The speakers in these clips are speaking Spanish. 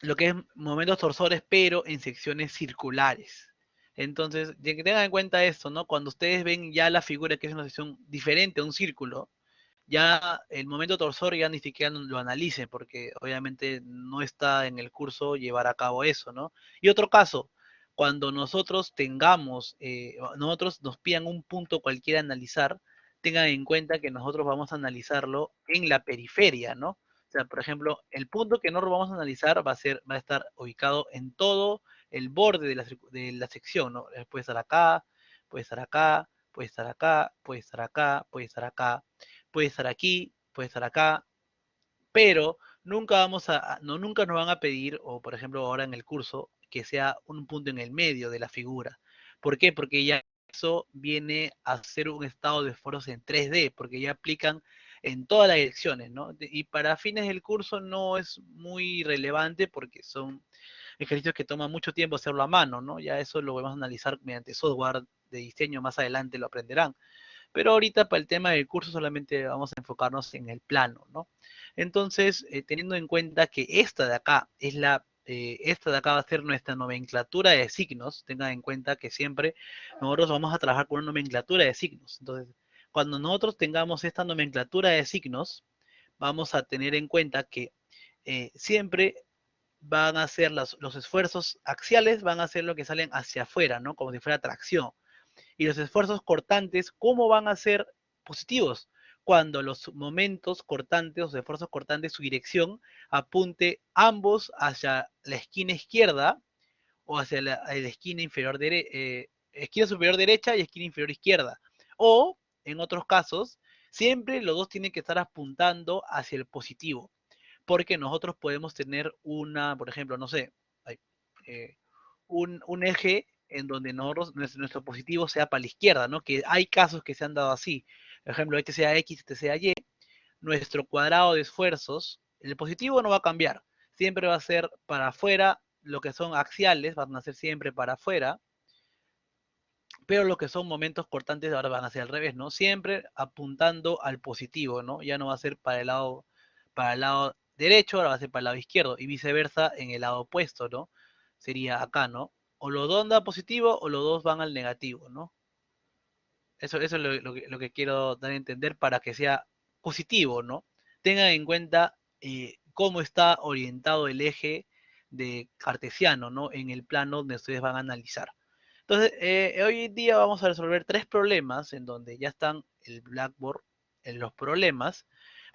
lo que es momentos torsores, pero en secciones circulares. Entonces, que tengan en cuenta esto, ¿no? Cuando ustedes ven ya la figura que es una sección diferente a un círculo, ya el momento torsor ya ni siquiera lo analicen, porque obviamente no está en el curso llevar a cabo eso, ¿no? Y otro caso, cuando nosotros tengamos, nosotros nos pidan un punto cualquiera analizar, tengan en cuenta que nosotros vamos a analizarlo en la periferia, ¿no? O sea, por ejemplo, el punto que nosotros vamos a analizar va a estar ubicado en todo el borde de la sección, ¿no? Puede estar acá, puede estar acá, puede estar acá, puede estar acá, puede estar acá, puede estar aquí, puede estar acá, pero nunca nos van a pedir, o por ejemplo ahora en el curso, que sea un punto en el medio de la figura. ¿Por qué? Porque ya eso viene a ser un estado de esfuerzos en 3D, porque ya aplican en todas las direcciones, ¿no? Y para fines del curso no es muy relevante porque son ejercicios que toman mucho tiempo hacerlo a mano, ¿no? Ya eso lo vamos a analizar mediante software de diseño, más adelante lo aprenderán. Pero ahorita para el tema del curso solamente vamos a enfocarnos en el plano, ¿no? Entonces, teniendo en cuenta que esta de acá esta de acá va a ser nuestra nomenclatura de signos, tengan en cuenta que siempre nosotros vamos a trabajar con una nomenclatura de signos. Entonces, cuando nosotros tengamos esta nomenclatura de signos, vamos a tener en cuenta que siempre van a ser los esfuerzos axiales, van a ser lo que salen hacia afuera, ¿no? Como si fuera tracción. Y los esfuerzos cortantes, ¿cómo van a ser positivos? Cuando los momentos cortantes, los esfuerzos cortantes, su dirección apunte ambos hacia la esquina izquierda o hacia la esquina inferior esquina superior derecha y esquina inferior izquierda. O, en otros casos, siempre los dos tienen que estar apuntando hacia el positivo, porque nosotros podemos tener por ejemplo, no sé, eh, un eje en donde nuestro positivo sea para la izquierda, ¿no? Que hay casos que se han dado así. Por ejemplo, este sea X, este sea Y, nuestro cuadrado de esfuerzos, el positivo no va a cambiar, siempre va a ser para afuera, lo que son axiales van a ser siempre para afuera, pero lo que son momentos cortantes ahora van a ser al revés, ¿no? Siempre apuntando al positivo, ¿no? Ya no va a ser para el lado derecho, ahora va a ser para el lado izquierdo, y viceversa en el lado opuesto, ¿no? Sería acá, ¿no? O los dos dan positivo o los dos van al negativo, ¿no? Eso es lo que quiero dar a entender para que sea positivo, ¿no? Tengan en cuenta cómo está orientado el eje de cartesiano, ¿no? En el plano donde ustedes van a analizar. Entonces, hoy en día vamos a resolver tres problemas en donde ya están el Blackboard en los problemas.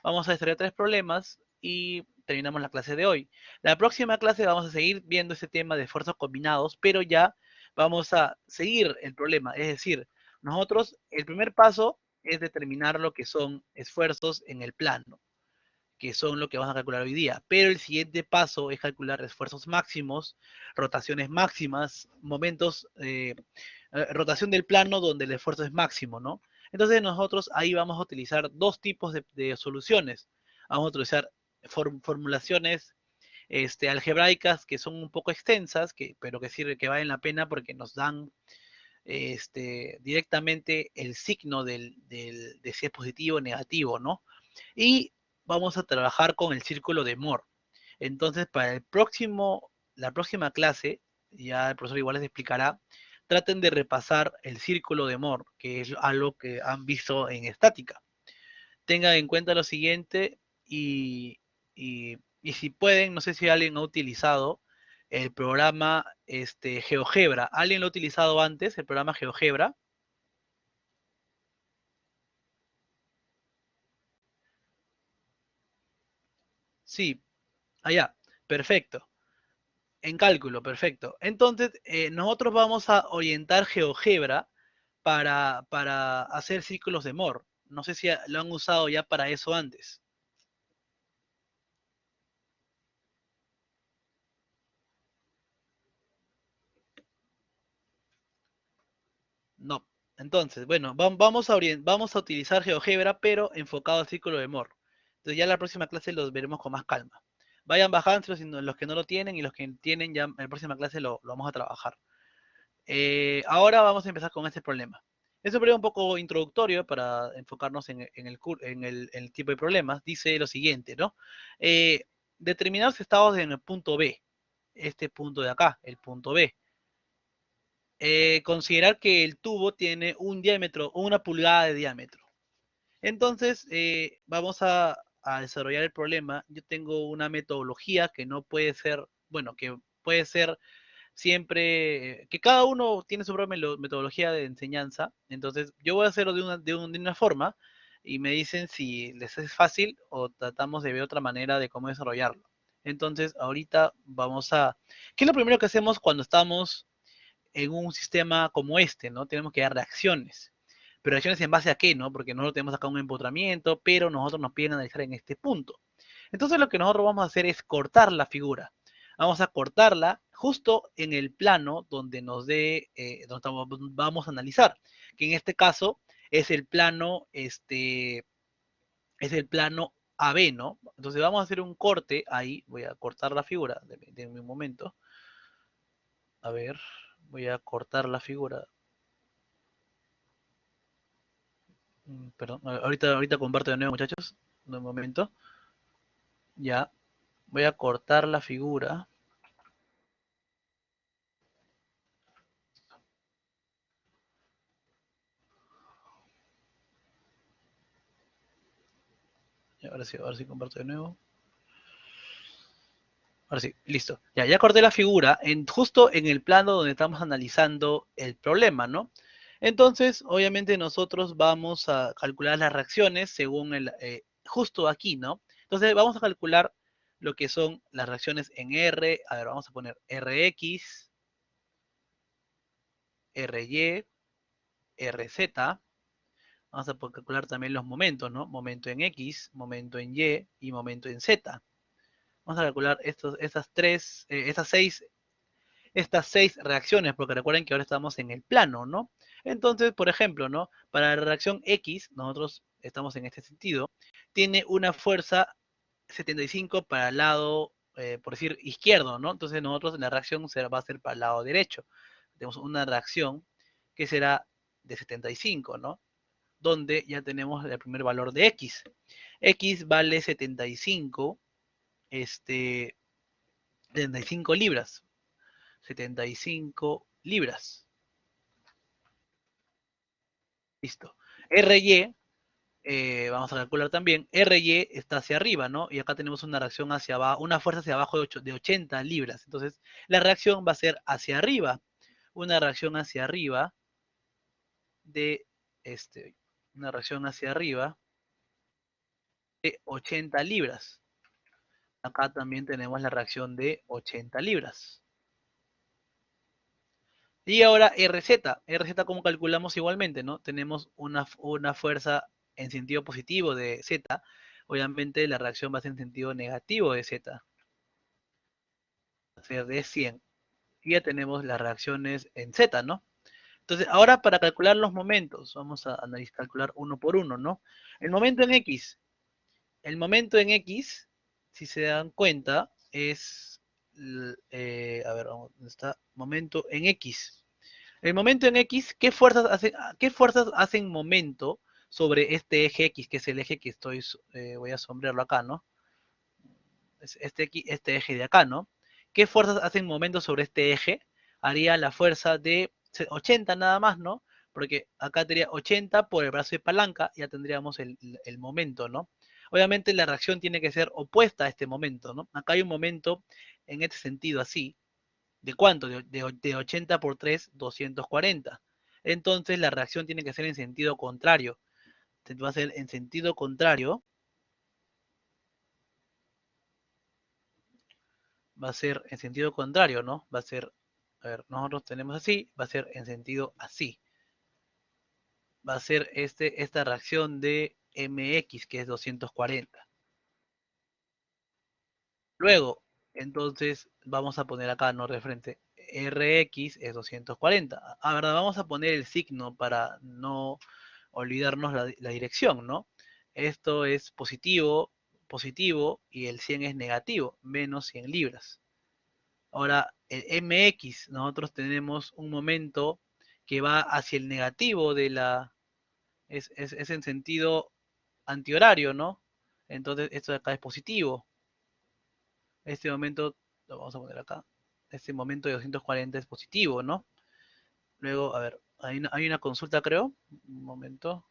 Vamos a desarrollar tres problemas y terminamos la clase de hoy. La próxima clase vamos a seguir viendo ese tema de esfuerzos combinados, pero ya vamos a seguir el problema. Es decir, nosotros, el primer paso es determinar lo que son esfuerzos en el plano, que son lo que vamos a calcular hoy día. Pero el siguiente paso es calcular esfuerzos máximos, rotaciones máximas, rotación del plano donde el esfuerzo es máximo, ¿no? Entonces nosotros ahí vamos a utilizar dos tipos de soluciones. Vamos a utilizar formulaciones algebraicas que son un poco extensas, pero que sirve, que valen la pena porque nos dan directamente el signo de si es positivo o negativo, ¿no? Y vamos a trabajar con el círculo de Moore. Entonces, para la próxima clase, ya el profesor igual les explicará, traten de repasar el círculo de Moore, que es algo que han visto en estática. Tengan en cuenta lo siguiente y si pueden, no sé si alguien ha utilizado el programa GeoGebra. ¿Alguien lo ha utilizado antes, el programa GeoGebra? Sí, allá, perfecto. En cálculo, perfecto. Entonces, nosotros vamos a orientar GeoGebra para hacer círculos de Moore. No sé si lo han usado ya para eso antes. No. Entonces, bueno, vamos a utilizar GeoGebra, pero enfocado al círculo de Moore. Entonces, ya en la próxima clase los veremos con más calma. Vayan bajando los que no lo tienen y los que tienen ya en la próxima clase lo vamos a trabajar. Ahora vamos a empezar con este problema. Es un problema un poco introductorio para enfocarnos en el tipo de problemas. Dice lo siguiente, ¿no? Determinados estados en el punto B. este punto de acá, el punto B. Considerar que el tubo tiene un diámetro, 1 pulgada de diámetro. Entonces, vamos a desarrollar el problema. Yo tengo una metodología que no puede ser, bueno, que puede ser siempre, que cada uno tiene su propia metodología de enseñanza. Entonces, yo voy a hacerlo de una forma y me dicen si les es fácil o tratamos de ver otra manera de cómo desarrollarlo. Entonces, ahorita vamos a... ¿Qué es lo primero que hacemos cuando estamos en un sistema como este, ¿no? Tenemos que dar reacciones. Pero reacciones en base a qué, ¿no? Porque nosotros tenemos acá un empotramiento, pero nosotros nos piden analizar en este punto. Entonces lo que nosotros vamos a hacer es cortar la figura. Vamos a cortarla justo en el plano donde nos dé, donde vamos a analizar, que en este caso es el plano, es el plano AB, ¿no? Entonces vamos a hacer un corte ahí, voy a cortar la figura, de un momento. A ver, voy a cortar la figura. Perdón, ahorita comparto de nuevo, muchachos. Un momento. Ya, voy a cortar la figura. Y ahora sí comparto de nuevo. Ahora sí, listo. Ya corté la figura justo en el plano donde estamos analizando el problema, ¿no? Entonces, obviamente nosotros vamos a calcular las reacciones según justo aquí, ¿no? Entonces, vamos a calcular lo que son las reacciones en R. A ver, vamos a poner Rx, Ry, Rz. Vamos a calcular también los momentos, ¿no? Momento en X, momento en Y y momento en Z. Vamos a calcular estas seis reacciones, porque recuerden que ahora estamos en el plano, ¿no? Entonces, por ejemplo, ¿no? Para la reacción X, nosotros estamos en este sentido, tiene una fuerza 75 para el lado, por decir, izquierdo, ¿no? Entonces nosotros la reacción va a ser para el lado derecho. Tenemos una reacción que será de 75, ¿no? Donde ya tenemos el primer valor de X. X vale 75, 75 libras. 75 libras. Listo. RY, vamos a calcular también, RY está hacia arriba, ¿no? Y acá tenemos una reacción hacia abajo, una fuerza hacia abajo de 80 libras. Entonces, la reacción va a ser hacia arriba. Una reacción hacia arriba de, este, una reacción hacia arriba de 80 libras. Acá también tenemos la reacción de 80 libras. Y ahora RZ. RZ, ¿cómo calculamos igualmente, no? Tenemos una fuerza en sentido positivo de Z. Obviamente la reacción va a ser en sentido negativo de Z. Va a ser de 100. Y ya tenemos las reacciones en Z, ¿no? Entonces, ahora para calcular los momentos, vamos a analizar, calcular uno por uno, ¿no? El momento en X. El momento en X, si se dan cuenta, es, a ver, ¿dónde está? Momento en X. El momento en X, qué fuerzas hacen momento sobre este eje X, que es el eje que voy a sombrearlo acá, ¿no? Este eje de acá, ¿no? ¿Qué fuerzas hacen momento sobre este eje? Haría la fuerza de 80 nada más, ¿no? Porque acá tendría 80 por el brazo de palanca, ya tendríamos el momento, ¿no? Obviamente la reacción tiene que ser opuesta a este momento, ¿no? Acá hay un momento en este sentido así, ¿de cuánto? De 80 por 3, 240. Entonces la reacción tiene que ser en sentido contrario. Va a ser en sentido contrario. Va a ser en sentido contrario, ¿no? Va a ser, a ver, nosotros tenemos así, va a ser en sentido así. Va a ser esta reacción de MX, que es 240. Luego, entonces, vamos a poner acá, no de frente, RX es 240. A ver, vamos a poner el signo para no olvidarnos la dirección, ¿no? Esto es positivo, positivo, y el 100 es negativo, menos 100 libras. Ahora, el MX, nosotros tenemos un momento que va hacia el negativo es en sentido antihorario, ¿no? Entonces, esto de acá es positivo. Este momento lo vamos a poner acá. este momento de 240 es positivo, ¿no? Luego, a ver, hay una consulta, creo. Un momento.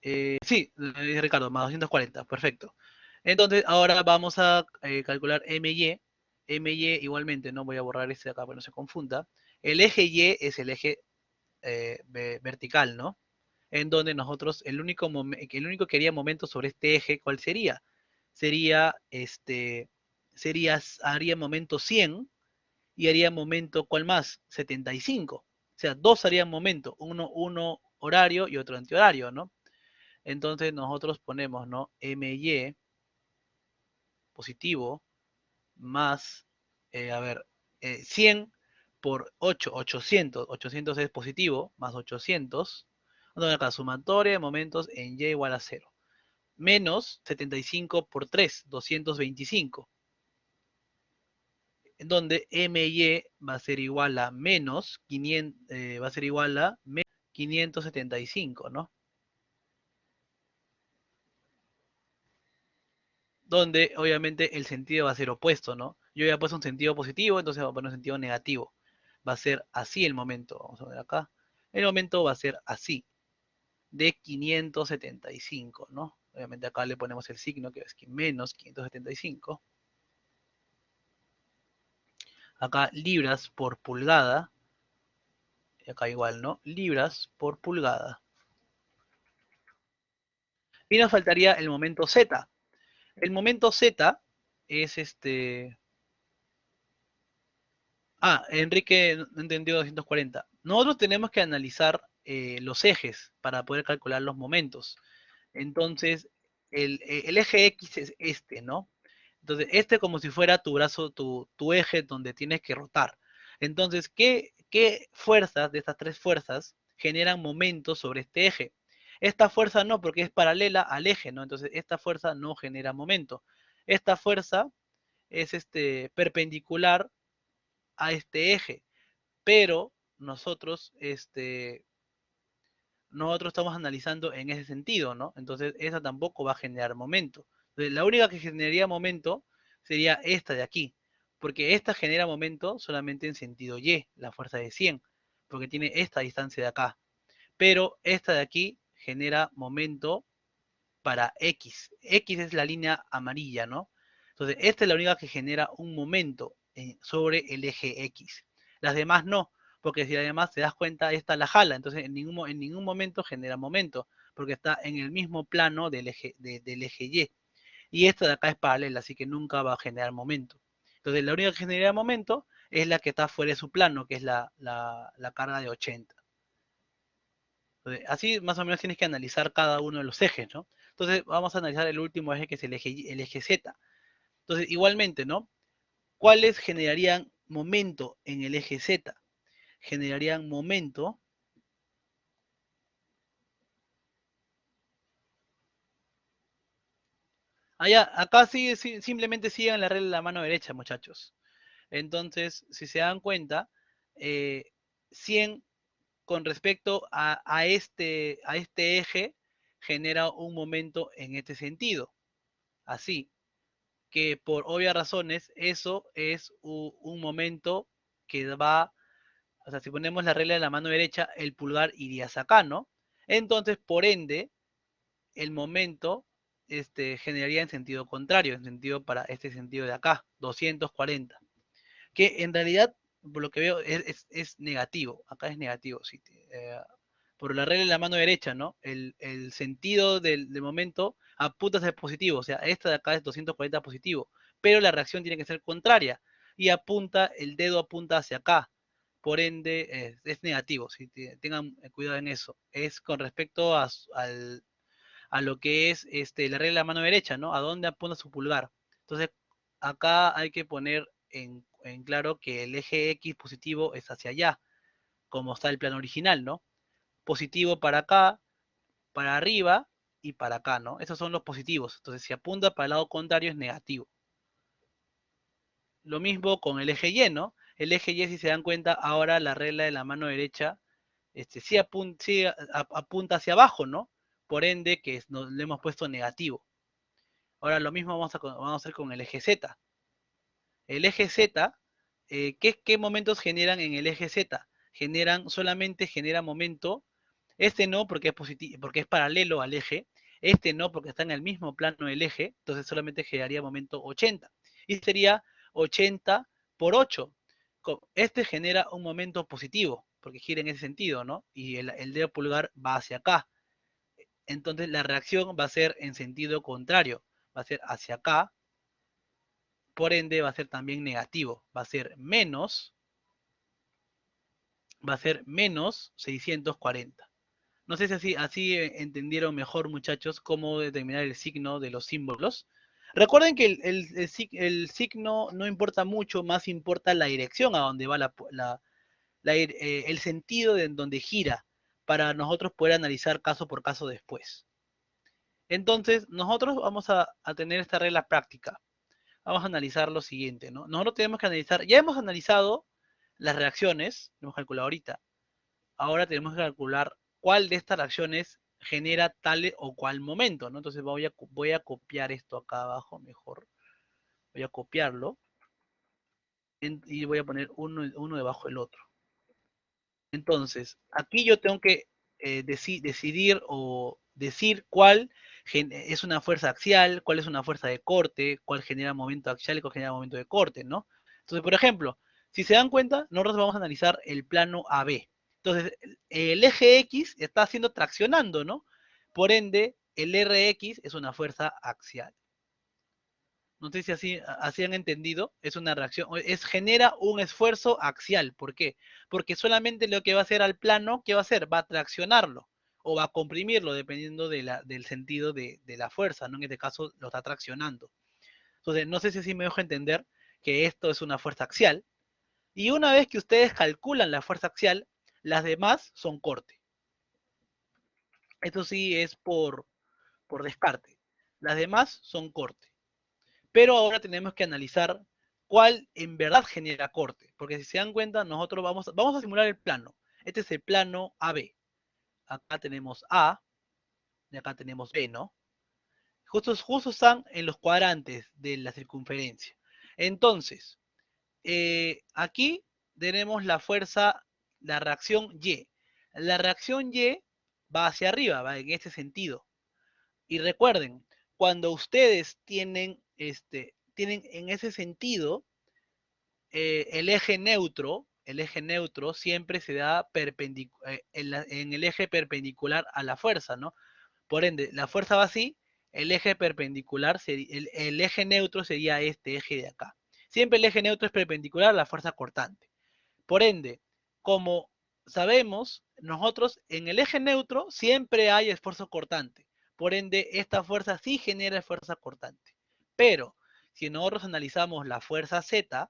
Sí, Ricardo, más 240, perfecto. Entonces, ahora vamos a calcular MY. MY igualmente, no voy a borrar este de acá para que no se confunda. El eje Y es el eje vertical, ¿no? En donde nosotros, el único que haría momento sobre este eje, ¿cuál sería? Sería, haría momento 100 y haría momento, ¿cuál más? 75. O sea, dos harían momento, uno horario y otro antihorario, ¿no? Entonces nosotros ponemos, ¿no? MY positivo más, a ver, 100 por 8, 800. 800 es positivo, más 800. Entonces acá, sumatoria de momentos en Y igual a 0. Menos 75 por 3, 225. En donde MY va a ser igual a menos 500, va a ser igual a menos 575, ¿no? Donde obviamente el sentido va a ser opuesto, ¿no? Yo ya he puesto un sentido positivo, entonces va a poner un sentido negativo. Va a ser así el momento. Vamos a ver acá. El momento va a ser así, de 575, ¿no? Obviamente acá le ponemos el signo, que es menos 575. Acá libras por pulgada. Y acá igual, ¿no? Libras por pulgada. Y nos faltaría el momento Z. El momento Z es Enrique no entendió 240. Nosotros tenemos que analizar los ejes para poder calcular los momentos. Entonces, el eje X es este, ¿no? Entonces, este como si fuera tu brazo, tu eje donde tienes que rotar. Entonces, ¿qué fuerzas de estas tres fuerzas generan momentos sobre este eje? Esta fuerza no, porque es paralela al eje, ¿no? Entonces, esta fuerza no genera momento. Esta fuerza es perpendicular a este eje, pero nosotros estamos analizando en ese sentido, ¿no? Entonces, esa tampoco va a generar momento. Entonces, la única que generaría momento sería esta de aquí, porque esta genera momento solamente en sentido Y, la fuerza de 100, porque tiene esta distancia de acá. Pero esta de aquí genera momento para X. X es la línea amarilla, ¿no? Entonces, esta es la única que genera un momento sobre el eje X. Las demás no, porque si además te das cuenta, esta la jala, entonces en ningún momento genera momento, porque está en el mismo plano del eje Y. Y esta de acá es paralela, así que nunca va a generar momento. Entonces, la única que genera momento es la que está fuera de su plano, que es la carga de 80. Entonces, así más o menos tienes que analizar cada uno de los ejes, ¿no? Entonces vamos a analizar el último eje que es el eje Z. Entonces, igualmente, ¿no? ¿Cuáles generarían momento en el eje Z? Generarían momento. Acá simplemente sigan la regla de la mano derecha, muchachos. Entonces, si se dan cuenta, 100 con respecto a este eje genera un momento en este sentido. Así. Que por obvias razones eso es un momento que va, o sea, si ponemos la regla de la mano derecha, el pulgar iría hacia acá, ¿no? Entonces, por ende, el momento generaría en sentido contrario, en sentido para este sentido de acá, 240, que en realidad, por lo que veo, es negativo, acá es negativo, sí, por la regla de la mano derecha, ¿no? El sentido del momento apunta hacia el positivo, o sea, esta de acá es 240 positivo, pero la reacción tiene que ser contraria y el dedo apunta hacia acá, por ende es negativo, ¿sí? Tengan cuidado en eso. Es con respecto a lo que es la regla de la mano derecha, ¿no? A dónde apunta su pulgar. Entonces, acá hay que poner en claro que el eje X positivo es hacia allá, como está el plano original, ¿no? Positivo para acá, para arriba y para acá, ¿no? Esos son los positivos. Entonces, si apunta para el lado contrario es negativo. Lo mismo con el eje Y, ¿no? El eje Y, si se dan cuenta, ahora la regla de la mano derecha sí apunta hacia abajo, ¿no? Por ende, que le hemos puesto negativo. Ahora lo mismo vamos a hacer con el eje Z. El eje Z, ¿qué momentos generan en el eje Z? Solamente genera momento, este no porque es positivo, porque es paralelo al eje, este no porque está en el mismo plano del eje, entonces solamente generaría momento 80. Y sería 80 por 8. Este genera un momento positivo, porque gira en ese sentido, ¿no? Y el dedo pulgar va hacia acá. Entonces la reacción va a ser en sentido contrario, va a ser hacia acá, por ende va a ser también negativo, va a ser menos 640. No sé si así entendieron mejor, muchachos, cómo determinar el signo de los símbolos. Recuerden que el signo no importa mucho, más importa la dirección a donde va el sentido de donde gira, para nosotros poder analizar caso por caso después. Entonces, nosotros vamos a tener esta regla práctica. Vamos a analizar lo siguiente, ¿no? Nosotros tenemos que analizar, ya hemos analizado las reacciones, lo hemos calculado ahorita. Ahora tenemos que calcular cuál de estas reacciones genera tal o cual momento, ¿no? Entonces voy a copiar esto acá abajo, mejor. Voy a copiarlo y voy a poner uno debajo del otro. Entonces, aquí yo tengo que decidir o decir cuál es una fuerza axial, cuál es una fuerza de corte, cuál genera momento axial y cuál genera momento de corte, ¿no? Entonces, por ejemplo, si se dan cuenta, nosotros vamos a analizar el plano AB. Entonces, el eje X está haciendo traccionando, ¿no? Por ende, el RX es una fuerza axial. No sé si así han entendido, es una reacción, genera un esfuerzo axial. ¿Por qué? Porque solamente lo que va a hacer al plano, ¿qué va a hacer? Va a traccionarlo o va a comprimirlo dependiendo del sentido de la fuerza, ¿no? En este caso lo está traccionando. Entonces, no sé si así me dejo entender que esto es una fuerza axial. Y una vez que ustedes calculan la fuerza axial, las demás son corte. Esto sí es por descarte. Las demás son corte. Pero ahora tenemos que analizar cuál en verdad genera corte. Porque si se dan cuenta, nosotros vamos a simular el plano. Este es el plano AB. Acá tenemos A y acá tenemos B, ¿no? Justo están en los cuadrantes de la circunferencia. Entonces, aquí tenemos la fuerza, la reacción Y. La reacción Y va hacia arriba, va en este sentido. Y recuerden, cuando ustedes tienen en ese sentido, el eje neutro siempre se da en el eje perpendicular a la fuerza, ¿no? Por ende, la fuerza va así, el eje perpendicular, el eje neutro sería este eje de acá. Siempre el eje neutro es perpendicular a la fuerza cortante. Por ende, como sabemos, nosotros en el eje neutro siempre hay esfuerzo cortante. Por ende, esta fuerza sí genera fuerza cortante. Pero, si nosotros analizamos la fuerza Z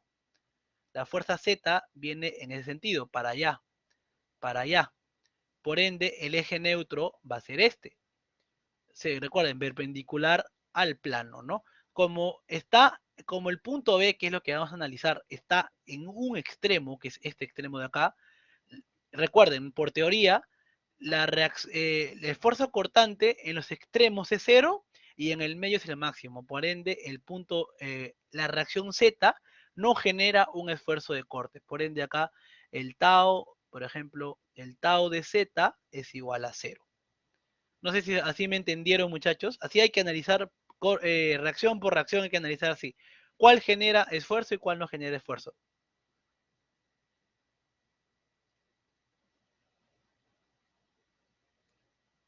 viene en ese sentido, para allá, para allá. Por ende, el eje neutro va a ser este. Recuerden, perpendicular al plano, ¿no? Como el punto B, que es lo que vamos a analizar, está en un extremo, que es este extremo de acá, recuerden, por teoría, el esfuerzo cortante en los extremos es cero y en el medio es el máximo. Por ende, la reacción Z no genera un esfuerzo de corte. Por ende, acá el tau, por ejemplo, el tau de Z es igual a cero. No sé si así me entendieron, muchachos. Así hay que analizar reacción por reacción, hay que analizar así. ¿Cuál genera esfuerzo y cuál no genera esfuerzo?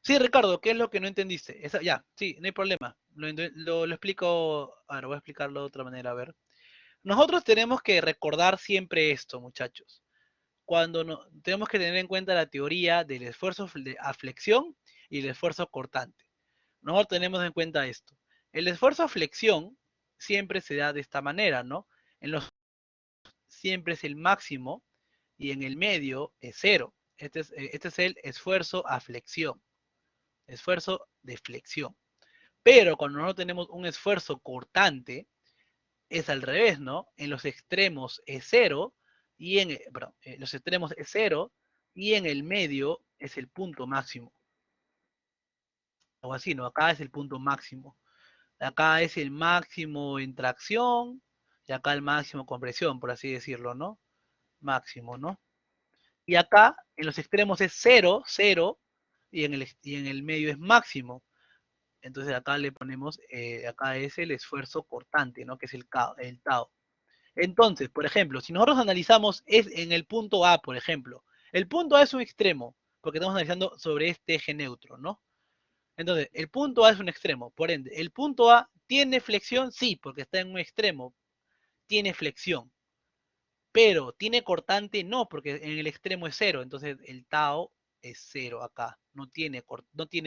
Sí, Ricardo, ¿qué es lo que no entendiste? Ya, sí, no hay problema. Lo explico. A ver, voy a explicarlo de otra manera, a ver. Nosotros tenemos que recordar siempre esto, muchachos. Tenemos que tener en cuenta la teoría del esfuerzo de a flexión y el esfuerzo cortante. Nosotros tenemos en cuenta esto. El esfuerzo a flexión siempre se da de esta manera, ¿no? En los siempre es el máximo y en el medio es cero. Este es el esfuerzo a flexión, esfuerzo de flexión. Pero cuando no tenemos un esfuerzo cortante, es al revés, ¿no? En los extremos es cero en los extremos es cero y en el medio es el punto máximo. O así, ¿no? Acá es el punto máximo. Acá es el máximo en tracción Y acá el máximo compresión, por así decirlo, ¿no? Máximo, ¿no? Y acá en los extremos es 0, 0, y en el medio es máximo. Entonces acá le ponemos, acá es el esfuerzo cortante, ¿no? Que es el tau. Entonces, por ejemplo, si nosotros analizamos es en el punto A, por ejemplo, el punto A es un extremo, porque estamos analizando sobre este eje neutro, ¿no? Entonces, el punto A es un extremo, por ende, ¿el punto A tiene flexión? Sí, porque está en un extremo, tiene flexión, pero ¿tiene cortante? No, porque en el extremo es cero, entonces el tau es cero acá, no tiene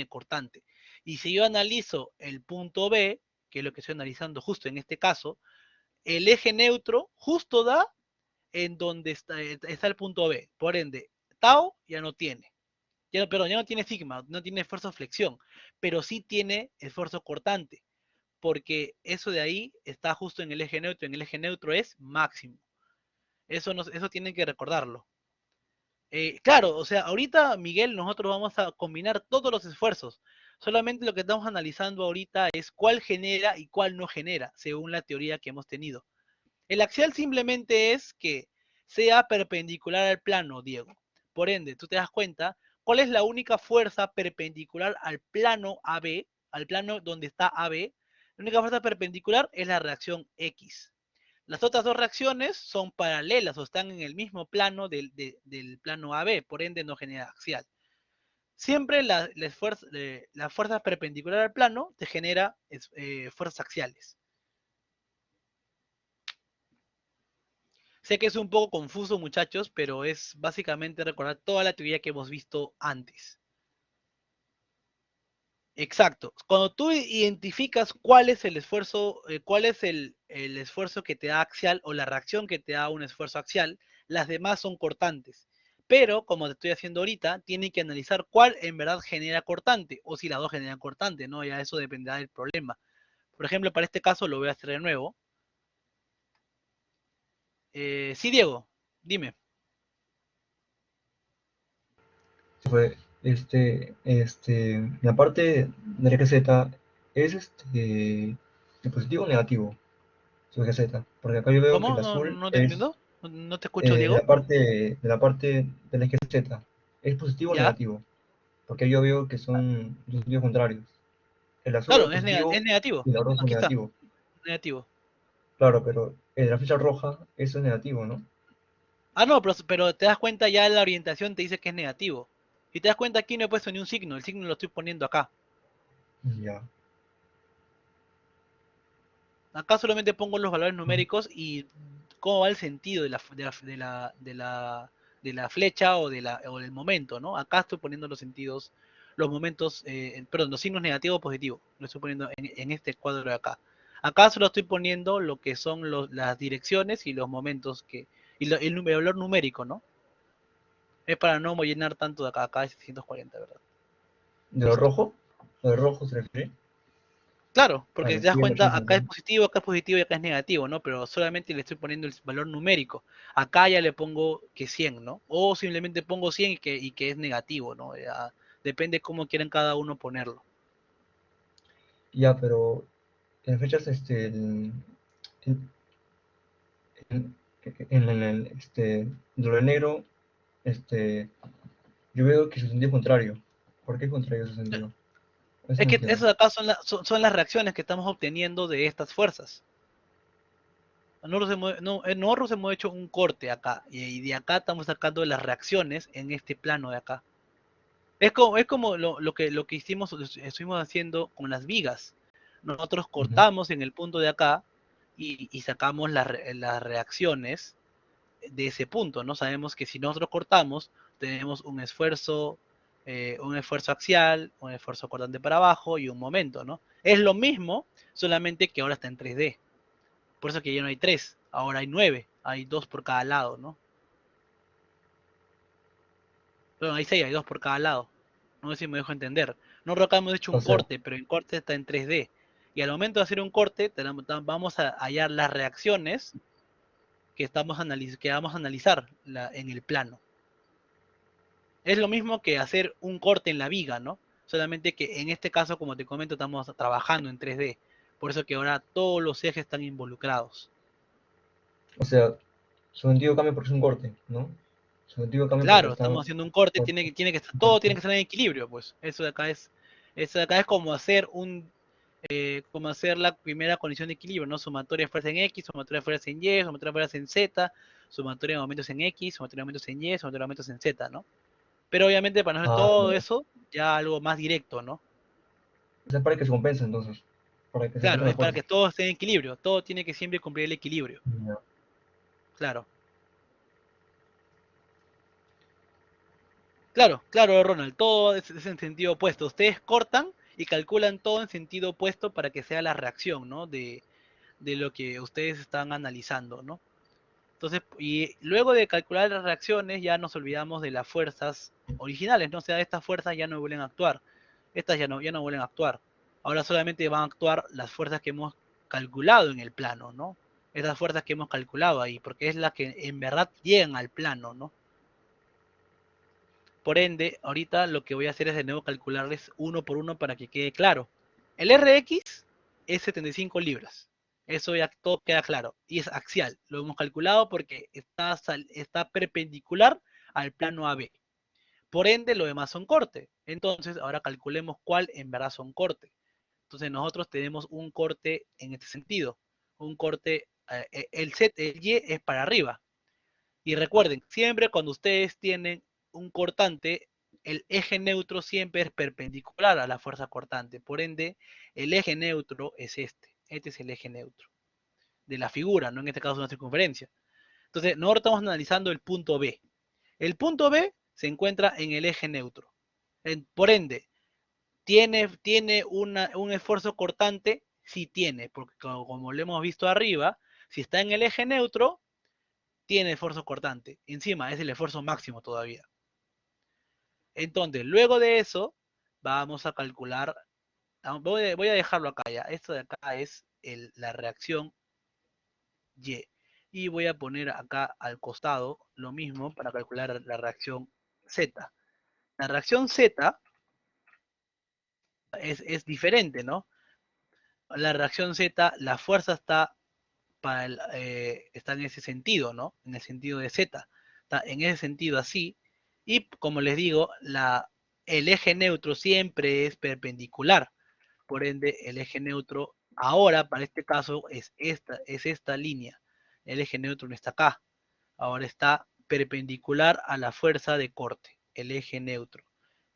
cortante. Y si yo analizo el punto B, que es lo que estoy analizando justo en este caso, el eje neutro justo da en donde está el punto B. Por ende, tau ya no tiene. Ya no, perdón, ya no tiene sigma, no tiene esfuerzo de flexión, pero sí tiene esfuerzo cortante, porque eso de ahí está justo en el eje neutro es máximo. Eso tienen que recordarlo. Claro, o sea, ahorita, Miguel, nosotros vamos a combinar todos los esfuerzos. Solamente lo que estamos analizando ahorita es cuál genera y cuál no genera, según la teoría que hemos tenido. El axial simplemente es que sea perpendicular al plano, Diego. Por ende, tú te das cuenta, ¿cuál es la única fuerza perpendicular al plano AB, al plano donde está AB? La única fuerza perpendicular es la reacción X. Las otras dos reacciones son paralelas o están en el mismo plano del plano AB, por ende no genera axial. Siempre la fuerza perpendicular al plano te genera fuerzas axiales. Sé que es un poco confuso, muchachos, pero es básicamente recordar toda la teoría que hemos visto antes. Exacto. Cuando tú identificas cuál es el esfuerzo, cuál es el esfuerzo que te da axial o la reacción que te da un esfuerzo axial, las demás son cortantes. Pero, como te estoy haciendo ahorita, tiene que analizar cuál en verdad genera cortante, o si las dos generan cortante, ¿no? Ya eso dependerá del problema. Por ejemplo, para este caso lo voy a hacer de nuevo. Sí, Diego, dime. Fue, la parte de la Z es positivo o negativo, su Z, porque acá yo veo que ¿Cómo? el No, azul no te es entiendo. No te escucho, Diego. la parte de la Z, es positivo o Ya. negativo, porque yo veo que son dos sentidos contrarios. El azul es Claro, es positivo negativo. y el rojo es Aquí está, negativo. negativo. Claro, pero en la flecha roja eso es negativo, ¿no? Ah, no, pero te das cuenta ya la orientación te dice que es negativo. Y te das cuenta aquí no he puesto ni un signo, el signo lo estoy poniendo acá. Ya. Acá solamente pongo los valores numéricos y cómo va el sentido de la flecha o del momento, ¿no? Acá estoy poniendo los sentidos, los momentos, perdón, los signos negativo o positivo. Lo estoy poniendo en este cuadro de acá. Acá solo estoy poniendo lo que son las direcciones y los momentos el valor numérico, ¿no? Es para no llenar tanto de acá, acá es 640, ¿verdad? ¿De Listo. lo rojo se refiere? Claro, porque si Vale, te das sí, cuenta, acá es positivo y acá es negativo, ¿no? Pero solamente le estoy poniendo el valor numérico. Acá ya le pongo que 100, ¿no? O simplemente pongo 100 y que es negativo, ¿no? Ya, depende cómo quieran cada uno ponerlo. ya, pero en fechas, en, en, de lo negro, este, yo veo que su sentido es contrario. ¿Por qué es contrario su sentido? Eso Es no que entiendo. esas acá son las reacciones que estamos obteniendo de estas fuerzas. Nosotros hemos hecho un corte acá y de acá estamos sacando las reacciones en este plano de acá. Es como lo que estuvimos haciendo con las vigas. Nosotros Ujú. cortamos en el punto de acá y sacamos las reacciones de ese punto, ¿no? Sabemos que si nosotros cortamos, tenemos un esfuerzo axial, un esfuerzo cortante para abajo y un momento, ¿no? Es lo mismo, solamente que ahora está en 3D. Por eso que ya no hay 3, ahora hay 9, hay 2 por cada lado, ¿no? Bueno, hay 6, hay 2 por cada lado. No sé si me dejo entender. Nosotros acá hemos hecho O un sea, corte, pero el corte está en 3D. Y al momento de hacer un corte, vamos a hallar las reacciones que vamos a analizar en el plano. Es lo mismo que hacer un corte en la viga, ¿no? Solamente que en este caso, como te comento, estamos trabajando en 3D. Por eso que ahora todos los ejes están involucrados. O sea, su sentido cambia porque es un corte, ¿no? Su sentido cambia porque Claro, está estamos haciendo un corte, corto. tiene que estar, todo tiene Exacto. que estar en equilibrio, pues. Eso de acá es como hacer como hacer la primera condición de equilibrio, ¿no? Sumatoria de fuerza en X, sumatoria de fuerza en Y, sumatoria de fuerza en Z, sumatoria de momentos en X, sumatoria de momentos en Y, sumatoria de momentos en Z, ¿no? Pero obviamente para no hacer Ah, todo ya. eso, ya algo más directo, ¿no? O sea, es para que se compense entonces, para que se Claro, apliquen es las para fuerzas. que todo esté en equilibrio, todo tiene que siempre cumplir el equilibrio, Ya. claro. Claro, Ronald, todo es en sentido opuesto. Ustedes cortan y calculan todo en sentido opuesto para que sea la reacción, ¿no? De lo que ustedes están analizando, ¿no? Entonces, y luego de calcular las reacciones, ya nos olvidamos de las fuerzas originales, ¿no? O sea, estas fuerzas ya no vuelven a actuar. Estas ya no vuelven a actuar. Ahora solamente van a actuar las fuerzas que hemos calculado en el plano, ¿no? Esas fuerzas que hemos calculado ahí, porque es la que en verdad llegan al plano, ¿no? Por ende, ahorita lo que voy a hacer es de nuevo calcularles uno por uno para que quede claro. El Rx es 75 libras. Eso ya todo queda claro. Y es axial. Lo hemos calculado porque está perpendicular al plano AB. Por ende, lo demás son corte. Entonces, ahora calculemos cuál en verdad son corte. Entonces, nosotros tenemos un corte en este sentido. Un corte, el Y es para arriba. Y recuerden, siempre cuando ustedes tienen un cortante, el eje neutro siempre es perpendicular a la fuerza cortante. Por ende, el eje neutro es este. Este es el eje neutro de la figura, no en este caso una circunferencia. Entonces, nosotros estamos analizando el punto B. El punto B se encuentra en el eje neutro. Por ende, ¿tiene un esfuerzo cortante? Sí tiene, porque como lo hemos visto arriba, si está en el eje neutro, tiene esfuerzo cortante. Encima es el esfuerzo máximo todavía. Entonces, luego de eso, vamos a calcular, voy a dejarlo acá ya. Esto de acá es la reacción Y. Y voy a poner acá al costado lo mismo para calcular la reacción Z. La reacción Z es diferente, ¿no? La reacción Z, la fuerza está en ese sentido, ¿no? En el sentido de Z. Está en ese sentido así. Y como les digo, el eje neutro siempre es perpendicular. Por ende, el eje neutro ahora, para este caso, es esta línea. El eje neutro no está acá. Ahora está perpendicular a la fuerza de corte. El eje neutro.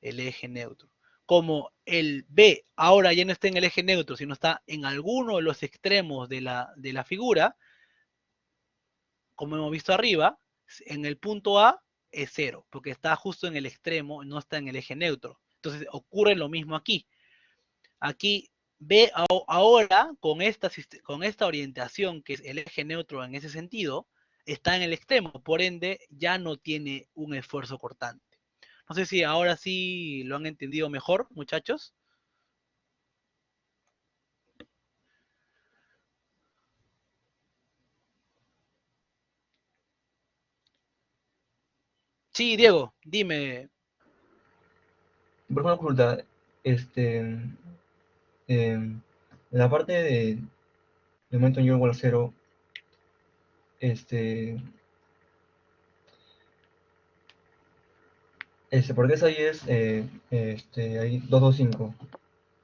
El eje neutro. Como el B ahora ya no está en el eje neutro, sino está en alguno de los extremos de la figura, como hemos visto arriba, en el punto A es cero, porque está justo en el extremo, no está en el eje neutro. Entonces ocurre lo mismo aquí. Aquí B ahora con esta orientación, que es el eje neutro en ese sentido, está en el extremo, por ende ya no tiene un esfuerzo cortante. No sé si ahora sí lo han entendido mejor, muchachos. Sí, Diego, dime. Por una consulta, este, en la parte de momento en yo igual a cero, este, porque esa ahí es, ahí 225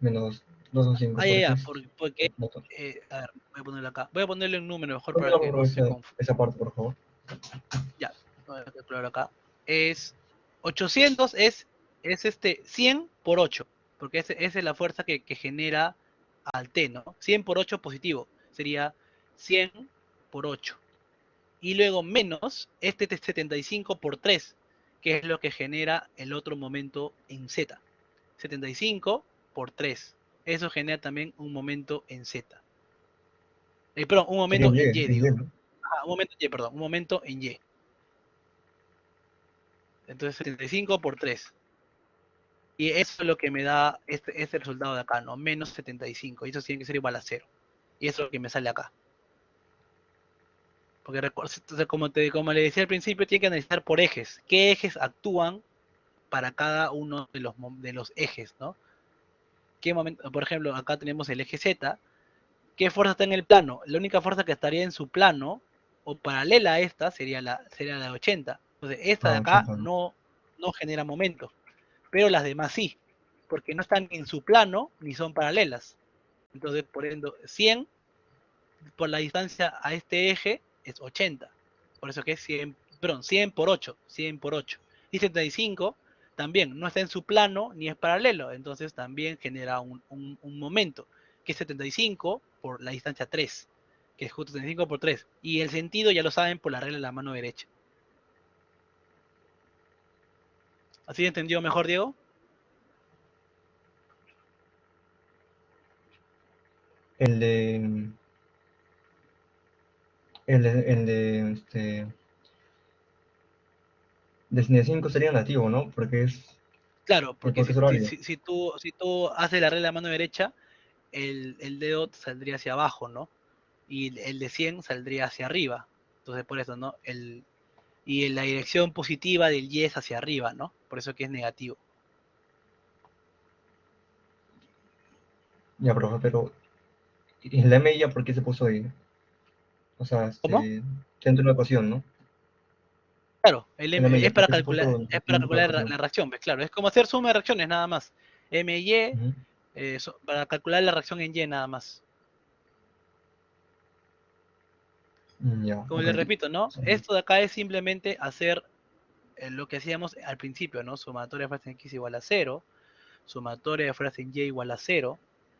menos 225, Ah, ya, porque ya, es, porque, no, a ver, voy a ponerlo acá. Voy a ponerle un número mejor ponme para que no se confunda. esa parte, por favor. Ya, voy a calcular acá. Es 800 es 100 por 8, porque esa es la fuerza que genera al T, ¿no? 100 por 8 positivo, sería 100 por 8. Y luego menos este 75 por 3, que es lo que genera el otro momento en Z. 75 por 3. Eso genera también un momento en Z. Perdón, un Sería momento en Y, en Y, digo. ¿no? Ah, un momento en Y, perdón, un momento en Y. Entonces 75 por 3. Y eso es lo que me da este resultado de acá, ¿no? Menos 75. Y eso tiene que ser igual a cero. Y eso es lo que me sale acá. Porque entonces, como le decía al principio, tiene que analizar por ejes. ¿Qué ejes actúan para cada uno de los ejes, ¿no? ¿Qué momento, por ejemplo, acá tenemos el eje Z. ¿Qué fuerza está en el plano? La única fuerza que estaría en su plano o paralela a esta sería la de 80. Entonces, esta de acá 80, ¿no? no genera momento, pero las demás sí, porque no están en su plano ni son paralelas. Entonces, por ejemplo, 100 por la distancia a este eje es 80. Por eso que es 100, perdón, 100 por 8, 100 por 8. Y 75 también no está en su plano ni es paralelo, entonces también genera un momento, que es 75 por la distancia 3, que es justo 75 por 3. Y el sentido ya lo saben por la regla de la mano derecha. ¿Así entendió mejor, Diego? El de, de 5 sería negativo, ¿no? Claro, porque porque es horario. si tú haces la regla de la mano derecha, el dedo saldría hacia abajo, ¿no? Y el de 100 saldría hacia arriba. Entonces, por eso, ¿no? Y en la dirección positiva del y es hacia arriba, ¿no? Por eso que es negativo. Ya, profe, pero ¿y la M ya por qué se puso ahí? O sea, ¿Cómo? centro de la ecuación, ¿no? Claro, En la M ya, ¿por qué se calcular, puso el es para centro de la calcular ecuación? la reacción, ¿ves? Claro, es como hacer suma de reacciones nada más. M y Ujú. para calcular la reacción en Y nada más. Ya, Como ok. les repito, ¿no? Sí. Esto de acá es simplemente hacer lo que hacíamos al principio, ¿no? Sumatoria de fuerzas en X igual a cero, sumatoria de fuerzas en Y igual a cero,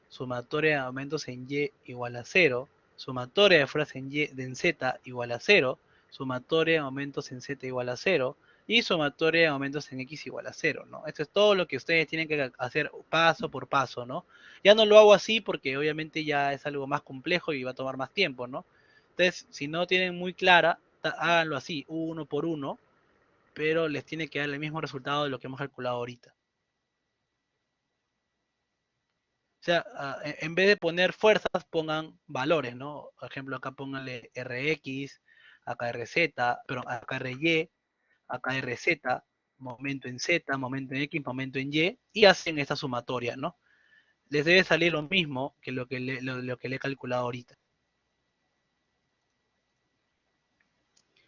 sumatoria de aumentos en Y igual a cero, sumatoria de fuerzas en Z igual a cero, sumatoria de aumentos en Z igual a cero y sumatoria de aumentos en X igual a cero, ¿no? Esto es todo lo que ustedes tienen que hacer paso por paso, ¿no? Ya no lo hago así porque obviamente ya es algo más complejo y va a tomar más tiempo, ¿no? Entonces, si no tienen muy clara, háganlo así, uno por uno, pero les tiene que dar el mismo resultado de lo que hemos calculado ahorita. O sea, en vez de poner fuerzas, pongan valores, ¿no? Por ejemplo, acá pónganle Rx, acá Rz, pero acá Ry, acá Rz, momento en Z, momento en X, momento en y hacen esta sumatoria, ¿no? Les debe salir lo mismo que lo que le he calculado ahorita.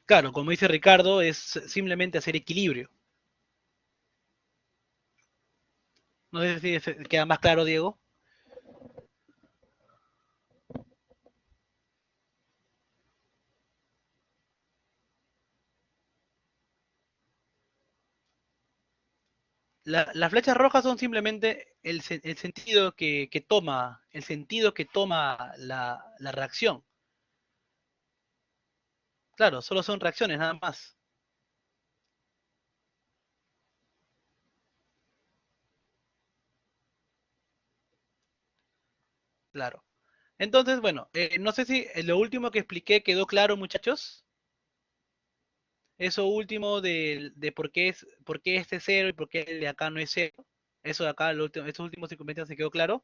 Claro, como dice Ricardo, es simplemente hacer equilibrio. No sé si queda más claro, Diego. Las flechas rojas son simplemente el sentido que toma, el sentido que toma la reacción. Claro, solo son reacciones nada más. Claro. Entonces, bueno, no sé si lo último que expliqué quedó claro, muchachos. Eso último de por qué este es cero y por qué el de acá no es cero. Eso de acá, estos últimos 50 se quedó claro.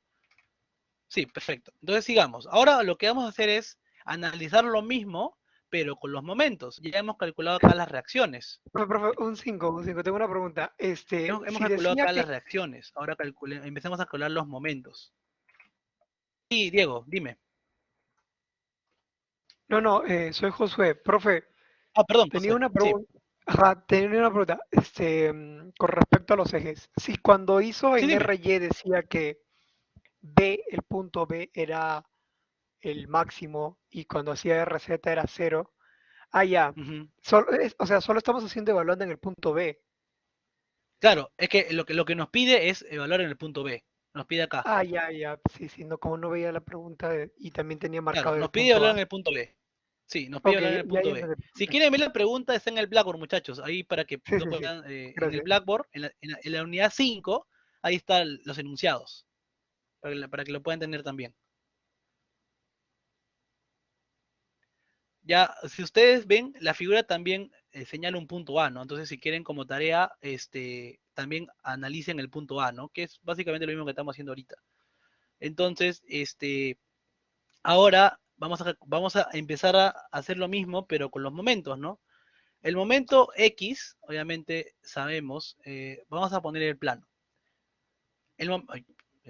Sí, perfecto. Entonces sigamos. Ahora lo que vamos a hacer es analizar lo mismo, pero con los momentos. Ya hemos calculado acá las reacciones. Profe, un 5, tengo una pregunta. Hemos Si calculado decía acá las que, reacciones. Ahora empecemos a calcular los momentos. Sí, Diego, dime. no, no, soy Josué. Profe, Ah, perdón, tenía José. una Sí. pregunta, ajá, tenía una pregunta, con respecto a los ejes. Si cuando hizo Sí, en dime. RY decía que B, el punto B era el máximo y cuando hacía RZ era cero, ah, ya, Ujú. o sea, solo estamos haciendo evaluando en el punto B. Claro, es que lo que nos pide es evaluar en el punto B. Nos pide acá. Ah, ya, ya, sí, sí, no, como no veía la pregunta y también tenía Claro, marcado el nos pide punto evaluar en A. el punto B. Sí, nos pide Ok, hablar en el ya, punto ya B. entendí, Si profe. quieren ver la pregunta, está en el Blackboard, muchachos. Ahí para que Sí, lo sí, sí, puedan, en el gracias. Blackboard, en la unidad 5, ahí están los enunciados, para que lo puedan tener también. Ya, si ustedes ven, la figura también señala un punto A, ¿no? Entonces, si quieren como tarea, también analicen el punto A, ¿no? Que es básicamente lo mismo que estamos haciendo ahorita. Entonces, ahora vamos a empezar a hacer lo mismo, pero con los momentos, ¿no? El momento X, obviamente sabemos, vamos a poner el plano. Ay,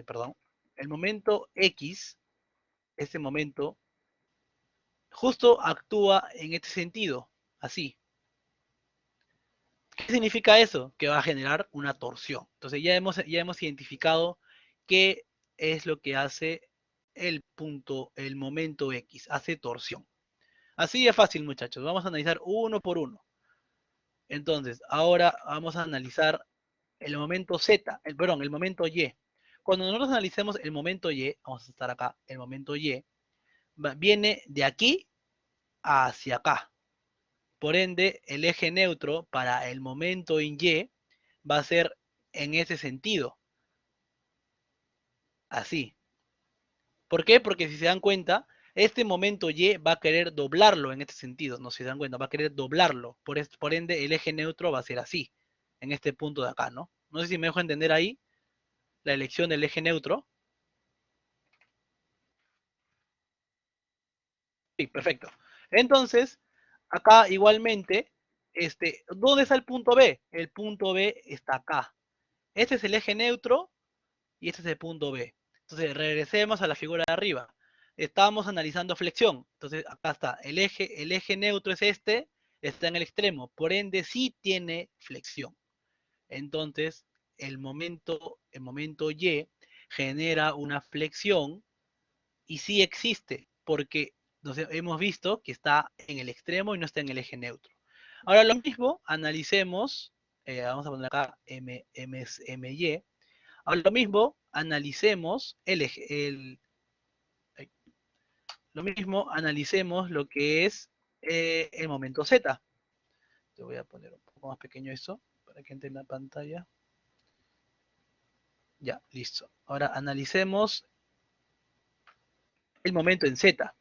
perdón. El momento X, este momento, justo actúa en este sentido, así. ¿Qué significa eso? Que va a generar una torsión. Entonces ya hemos identificado qué es lo que hace el momento X, hace torsión. Así de fácil, muchachos. Vamos a analizar uno por uno. Entonces, ahora vamos a analizar el momento Z, perdón, el momento Y. Cuando nosotros analicemos el momento Y, vamos a estar acá, el momento Y, viene de aquí hacia acá. Por ende, el eje neutro para el momento en Y va a ser en ese sentido. Así. ¿Por qué? Porque si se dan cuenta, este momento Y va a querer doblarlo en este sentido. No se dan cuenta, va a querer doblarlo. Por ende, el eje neutro va a ser así. En este punto de acá, ¿no? No sé si me dejo entender ahí la elección del eje neutro. Sí, perfecto. Entonces, acá igualmente, ¿dónde está el punto B? El punto B está acá. Este es el eje neutro y este es el punto B. Entonces, regresemos a la figura de arriba. Estábamos analizando flexión. Entonces, acá está. El eje neutro es este, está en el extremo. Por ende, sí tiene flexión. Entonces, el momento Y genera una flexión y sí existe, porque hemos visto que está en el extremo y no está en el eje neutro. Ahora lo mismo, analicemos, vamos a poner acá MY. Ahora lo mismo, analicemos lo mismo, analicemos lo que es el momento Z. Te voy a poner un poco más pequeño eso para que entre en la pantalla. Ya, listo. Ahora analicemos el momento en Z.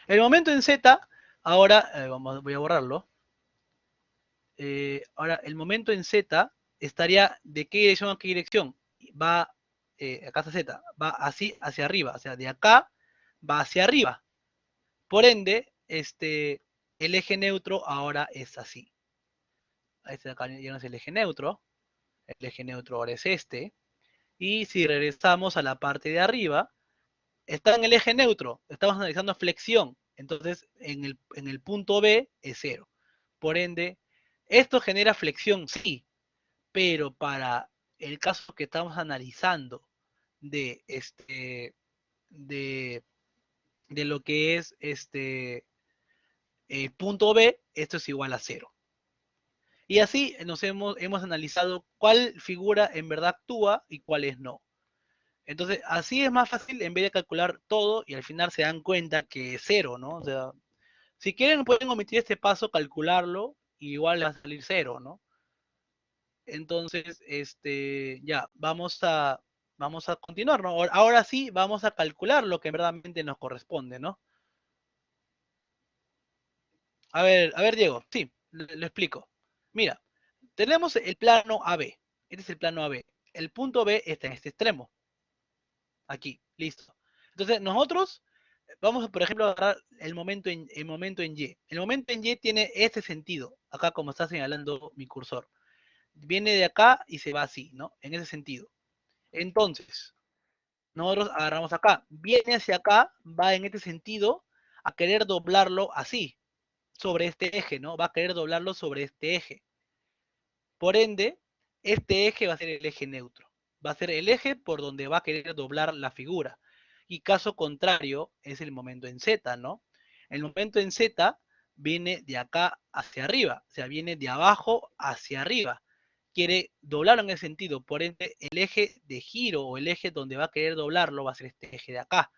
El momento en Z, ahora voy a borrarlo. Ahora, el momento en Z estaría de qué dirección a qué dirección. Va, acá está Z, va así hacia arriba, o sea, de acá va hacia arriba. Por ende, el eje neutro ahora es así. Este de acá ya no es el eje neutro ahora es este. Y si regresamos a la parte de arriba, está en el eje neutro, estamos analizando flexión, entonces en el punto B es cero. Por ende, esto genera flexión, sí, pero para el caso que estamos analizando de de, de lo que es punto B, esto es igual a cero. Y así hemos analizado cuál figura en verdad actúa y cuáles no. Entonces, así es más fácil en vez de calcular todo y al final se dan cuenta que es cero, ¿no? O sea, si quieren pueden omitir este paso, calcularlo, y igual va a salir cero, ¿no? Entonces, ya, vamos a continuar, ¿no? Ahora sí, vamos a calcular lo que verdaderamente nos corresponde, ¿no? A ver, Diego, sí, lo explico. Mira, tenemos el plano AB. Este es el plano AB. El punto B está en este extremo. Aquí, listo. Entonces, nosotros vamos, por ejemplo, a agarrar el momento en Y. El momento en Y tiene este sentido, acá como está señalando mi cursor. Viene de acá y se va así, ¿no? En ese sentido. Entonces, nosotros agarramos acá, viene hacia acá, va en este sentido a querer doblarlo así, sobre este eje, ¿no? Va a querer doblarlo sobre este eje. Por ende, este eje va a ser el eje neutro. Va a ser el eje por donde va a querer doblar la figura. Y caso contrario es el momento en Z, ¿no? El momento en Z viene de acá hacia arriba, o sea, viene de abajo hacia arriba. Quiere doblarlo en ese sentido, por ende, el eje de giro o el eje donde va a querer doblarlo va a ser este eje de acá.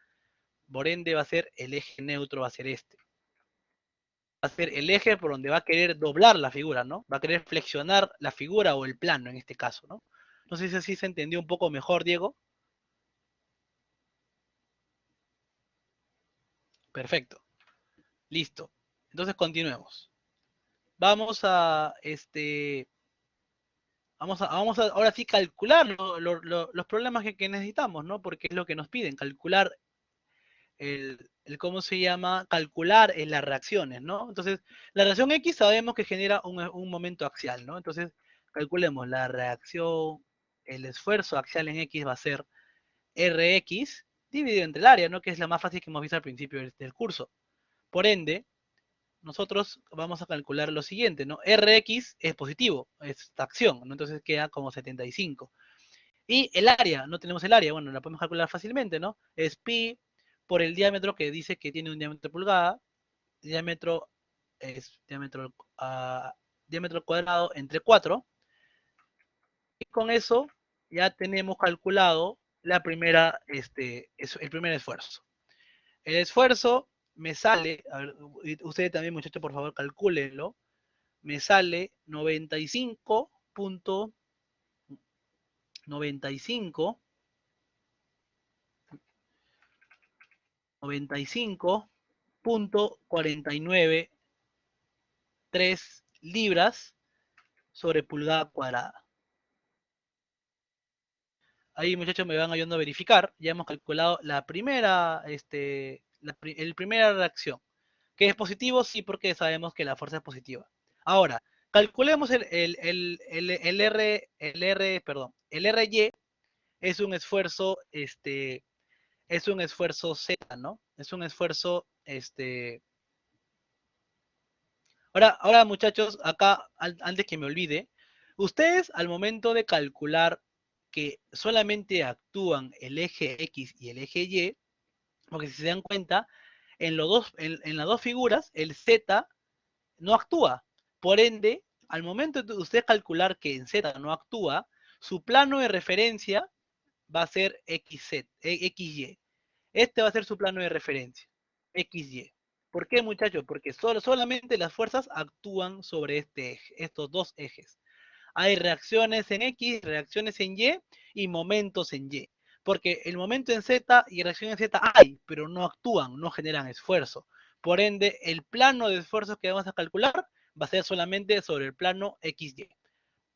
Por ende, va a ser el eje neutro, va a ser este. Va a ser el eje por donde va a querer doblar la figura, ¿no? Va a querer flexionar la figura o el plano en este caso, ¿no? No sé si así se entendió un poco mejor, Diego. Perfecto. Listo. Entonces continuemos. Vamos a, ahora sí calcular los problemas que necesitamos, ¿no? Porque es lo que nos piden, calcular ¿cómo se llama? Calcular las reacciones, ¿no? Entonces, la reacción X sabemos que genera un momento axial, ¿no? Entonces, calculemos la reacción, el esfuerzo axial en X va a ser Rx dividido entre el área, ¿no? Que es la más fácil que hemos visto al principio del curso. Por ende, nosotros vamos a calcular lo siguiente, ¿no? Rx es positivo, es acción, ¿no? Entonces queda como 75. Y el área, no tenemos el área, bueno, la podemos calcular fácilmente, ¿no? Es pi por el diámetro que dice que tiene un diámetro de pulgada, diámetro es diámetro cuadrado entre 4, y con eso ya tenemos calculado la primera, el primer esfuerzo. El esfuerzo me sale, a ver, ustedes también muchachos por favor calcúlenlo, me sale 95.95 95.493 libras sobre pulgada cuadrada. Ahí muchachos me van ayudando a verificar. Ya hemos calculado la primera, el primera reacción. ¿Que es positivo? Sí, porque sabemos que la fuerza es positiva. Ahora, calculemos el RY es un esfuerzo, es un esfuerzo Z, ¿no? Es un esfuerzo, Ahora muchachos, acá, antes que me olvide, ustedes al momento de calcular que solamente actúan el eje X y el eje Y, porque si se dan cuenta, en las dos figuras, el Z no actúa. Por ende, al momento de usted calcular que en Z no actúa, su plano de referencia va a ser XY. Este va a ser su plano de referencia, XY. ¿Por qué, muchachos? Porque solamente las fuerzas actúan sobre este eje, estos dos ejes. Hay reacciones en X, reacciones en y momentos en Y. Porque el momento en Z y reacción en Z hay, pero no actúan, no generan esfuerzo. Por ende, el plano de esfuerzos que vamos a calcular va a ser solamente sobre el plano XY.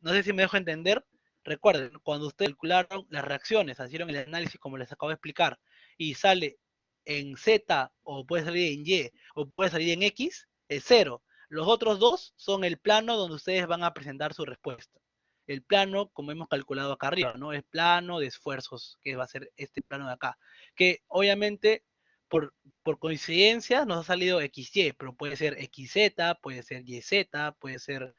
No sé si me dejo entender. Recuerden, cuando ustedes calcularon las reacciones, hicieron el análisis como les acabo de explicar, y sale en Z, o puede salir en Y, o puede salir en X, es cero. Los otros dos son el plano donde ustedes van a presentar su respuesta. El plano, como hemos calculado acá arriba, ¿no? El plano de esfuerzos, que va a ser este plano de acá. Que obviamente, por coincidencia, nos ha salido XY, pero puede ser XZ, puede ser YZ, puede ser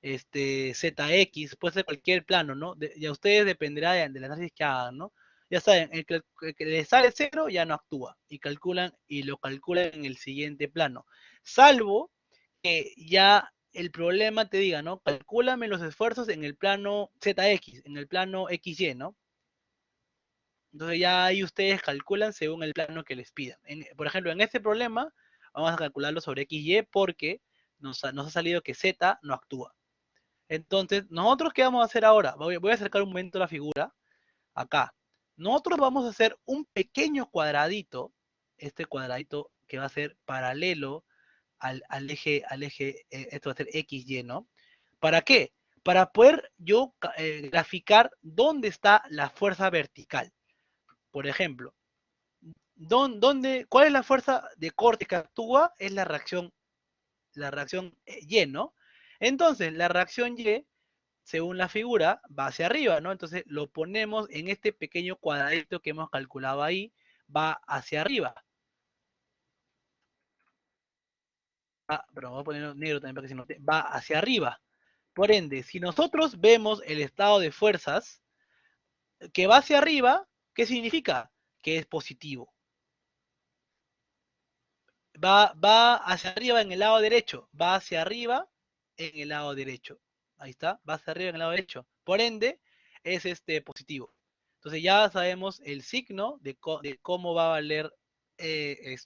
ZX, puede ser cualquier plano, ¿no? Y a ustedes dependerá del análisis que hagan, ¿no? Ya saben, el que les sale cero ya no actúa y lo calculan en el siguiente plano. Salvo que ya el problema te diga, ¿no? Calcúlame los esfuerzos en el plano ZX, en el plano XY, ¿no? Entonces ya ahí ustedes calculan según el plano que les pidan. Por ejemplo, en este problema vamos a calcularlo sobre XY porque nos ha salido que Z no actúa. Entonces, ¿nosotros qué vamos a hacer ahora? Voy a acercar un momento la figura, acá. Nosotros vamos a hacer un pequeño cuadradito, este cuadradito que va a ser paralelo al eje, esto va a ser XY, ¿no? ¿Para qué? Para poder yo graficar dónde está la fuerza vertical. Por ejemplo, ¿cuál es la fuerza de corte que actúa? Es la reacción Y, ¿no? Entonces, la reacción Y según la figura, va hacia arriba, ¿no? Entonces lo ponemos en este pequeño cuadradito que hemos calculado ahí, va hacia arriba. Pero voy a poner negro también para que se note, va hacia arriba. Por ende, si nosotros vemos el estado de fuerzas que va hacia arriba, ¿qué significa? Que es positivo. Va hacia arriba en el lado derecho, va hacia arriba en el lado derecho. Ahí está, va hacia arriba en el lado derecho. Por ende, es positivo. Entonces ya sabemos el signo de cómo va a valer el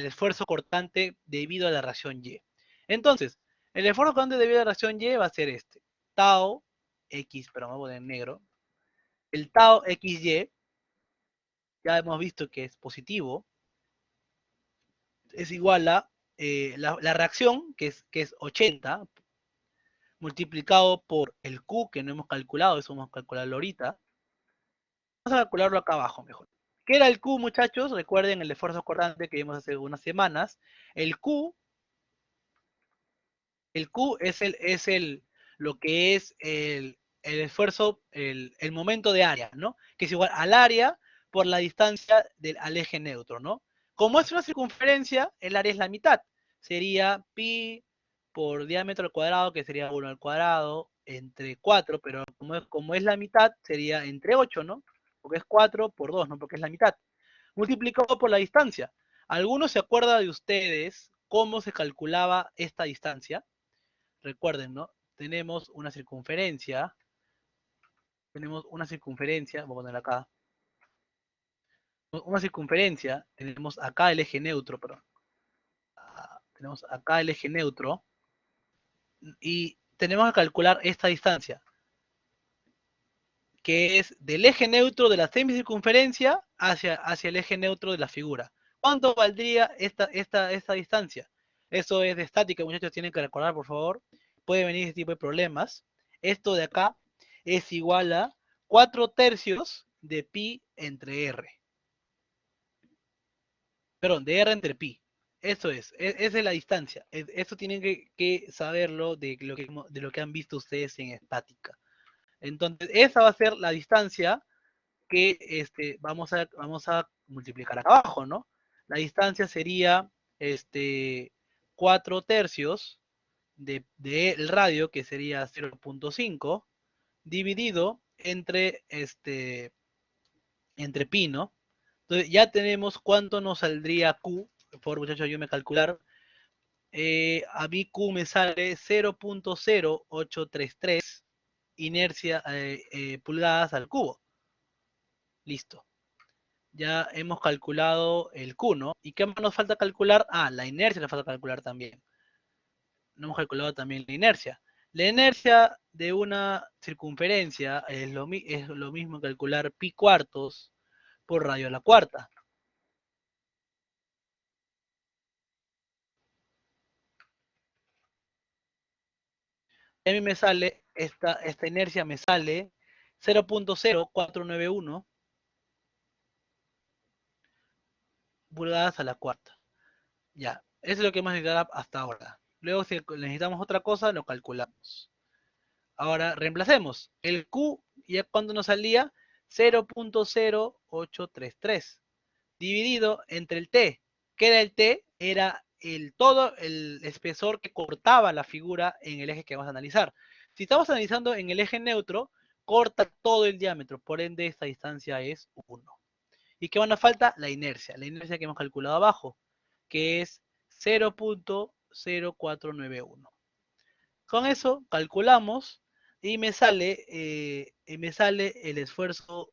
esfuerzo cortante debido a la reacción Y. Entonces, el esfuerzo cortante debido a la reacción Y va a ser tau X, pero vamos a poner en negro. El tau XY, ya hemos visto que es positivo, es igual a la reacción, que es 80, multiplicado por el Q, que no hemos calculado, eso vamos a calcularlo ahorita. Vamos a calcularlo acá abajo mejor. ¿Qué era el Q, muchachos? Recuerden el esfuerzo cortante que vimos hace unas semanas. El Q es lo que es el esfuerzo, el momento de área, ¿no? Que es igual al área por la distancia al eje neutro, ¿no? Como es una circunferencia, el área es la mitad. Sería pi por diámetro al cuadrado, que sería 1 al cuadrado, entre 4, pero como es la mitad, sería entre 8, ¿no? Porque es 4 por 2, ¿no? Porque es la mitad. Multiplicado por la distancia. ¿Alguno se acuerda de ustedes cómo se calculaba esta distancia? Recuerden, ¿no? Tenemos una circunferencia, vamos a poner acá, una circunferencia, tenemos acá el eje neutro, perdón, tenemos acá el eje neutro, y tenemos que calcular esta distancia, que es del eje neutro de la semicircunferencia hacia el eje neutro de la figura. ¿Cuánto valdría esta distancia? Eso es de estática, muchachos, tienen que recordar, por favor. Puede venir este tipo de problemas. Esto de acá es igual a 4/3 de pi entre r. Perdón, de r entre pi. Eso esa es la distancia. Eso tienen que saberlo de lo que han visto ustedes en estática. Entonces, esa va a ser la distancia que vamos a multiplicar acá abajo, ¿no? La distancia sería 4/3 del radio, que sería 0.5, dividido entre pi, ¿no? Entonces ya tenemos cuánto nos saldría Q. Por favor, muchachos, ayúdenme a calcular. A mí Q me sale 0.0833 inercia pulgadas al cubo. Listo. Ya hemos calculado el Q, ¿no? ¿Y qué más nos falta calcular? Ah, la inercia nos falta calcular también. No hemos calculado también la inercia. La inercia de una circunferencia es lo mismo que calcular pi cuartos por radio a la cuarta. Y a mí me sale, esta inercia me sale 0.0491 pulgadas a la cuarta. Ya, eso es lo que hemos necesitado hasta ahora. Luego, si necesitamos otra cosa, lo calculamos. Ahora, reemplacemos. El Q, ya cuando nos salía, 0.0833, dividido entre el T. ¿Qué era el T? Era todo el espesor que cortaba la figura en el eje que vamos a analizar. Si estamos analizando en el eje neutro, corta todo el diámetro, por ende esta distancia es 1. ¿Y qué nos falta? La inercia que hemos calculado abajo, que es 0.0491. Con eso calculamos y me sale el esfuerzo,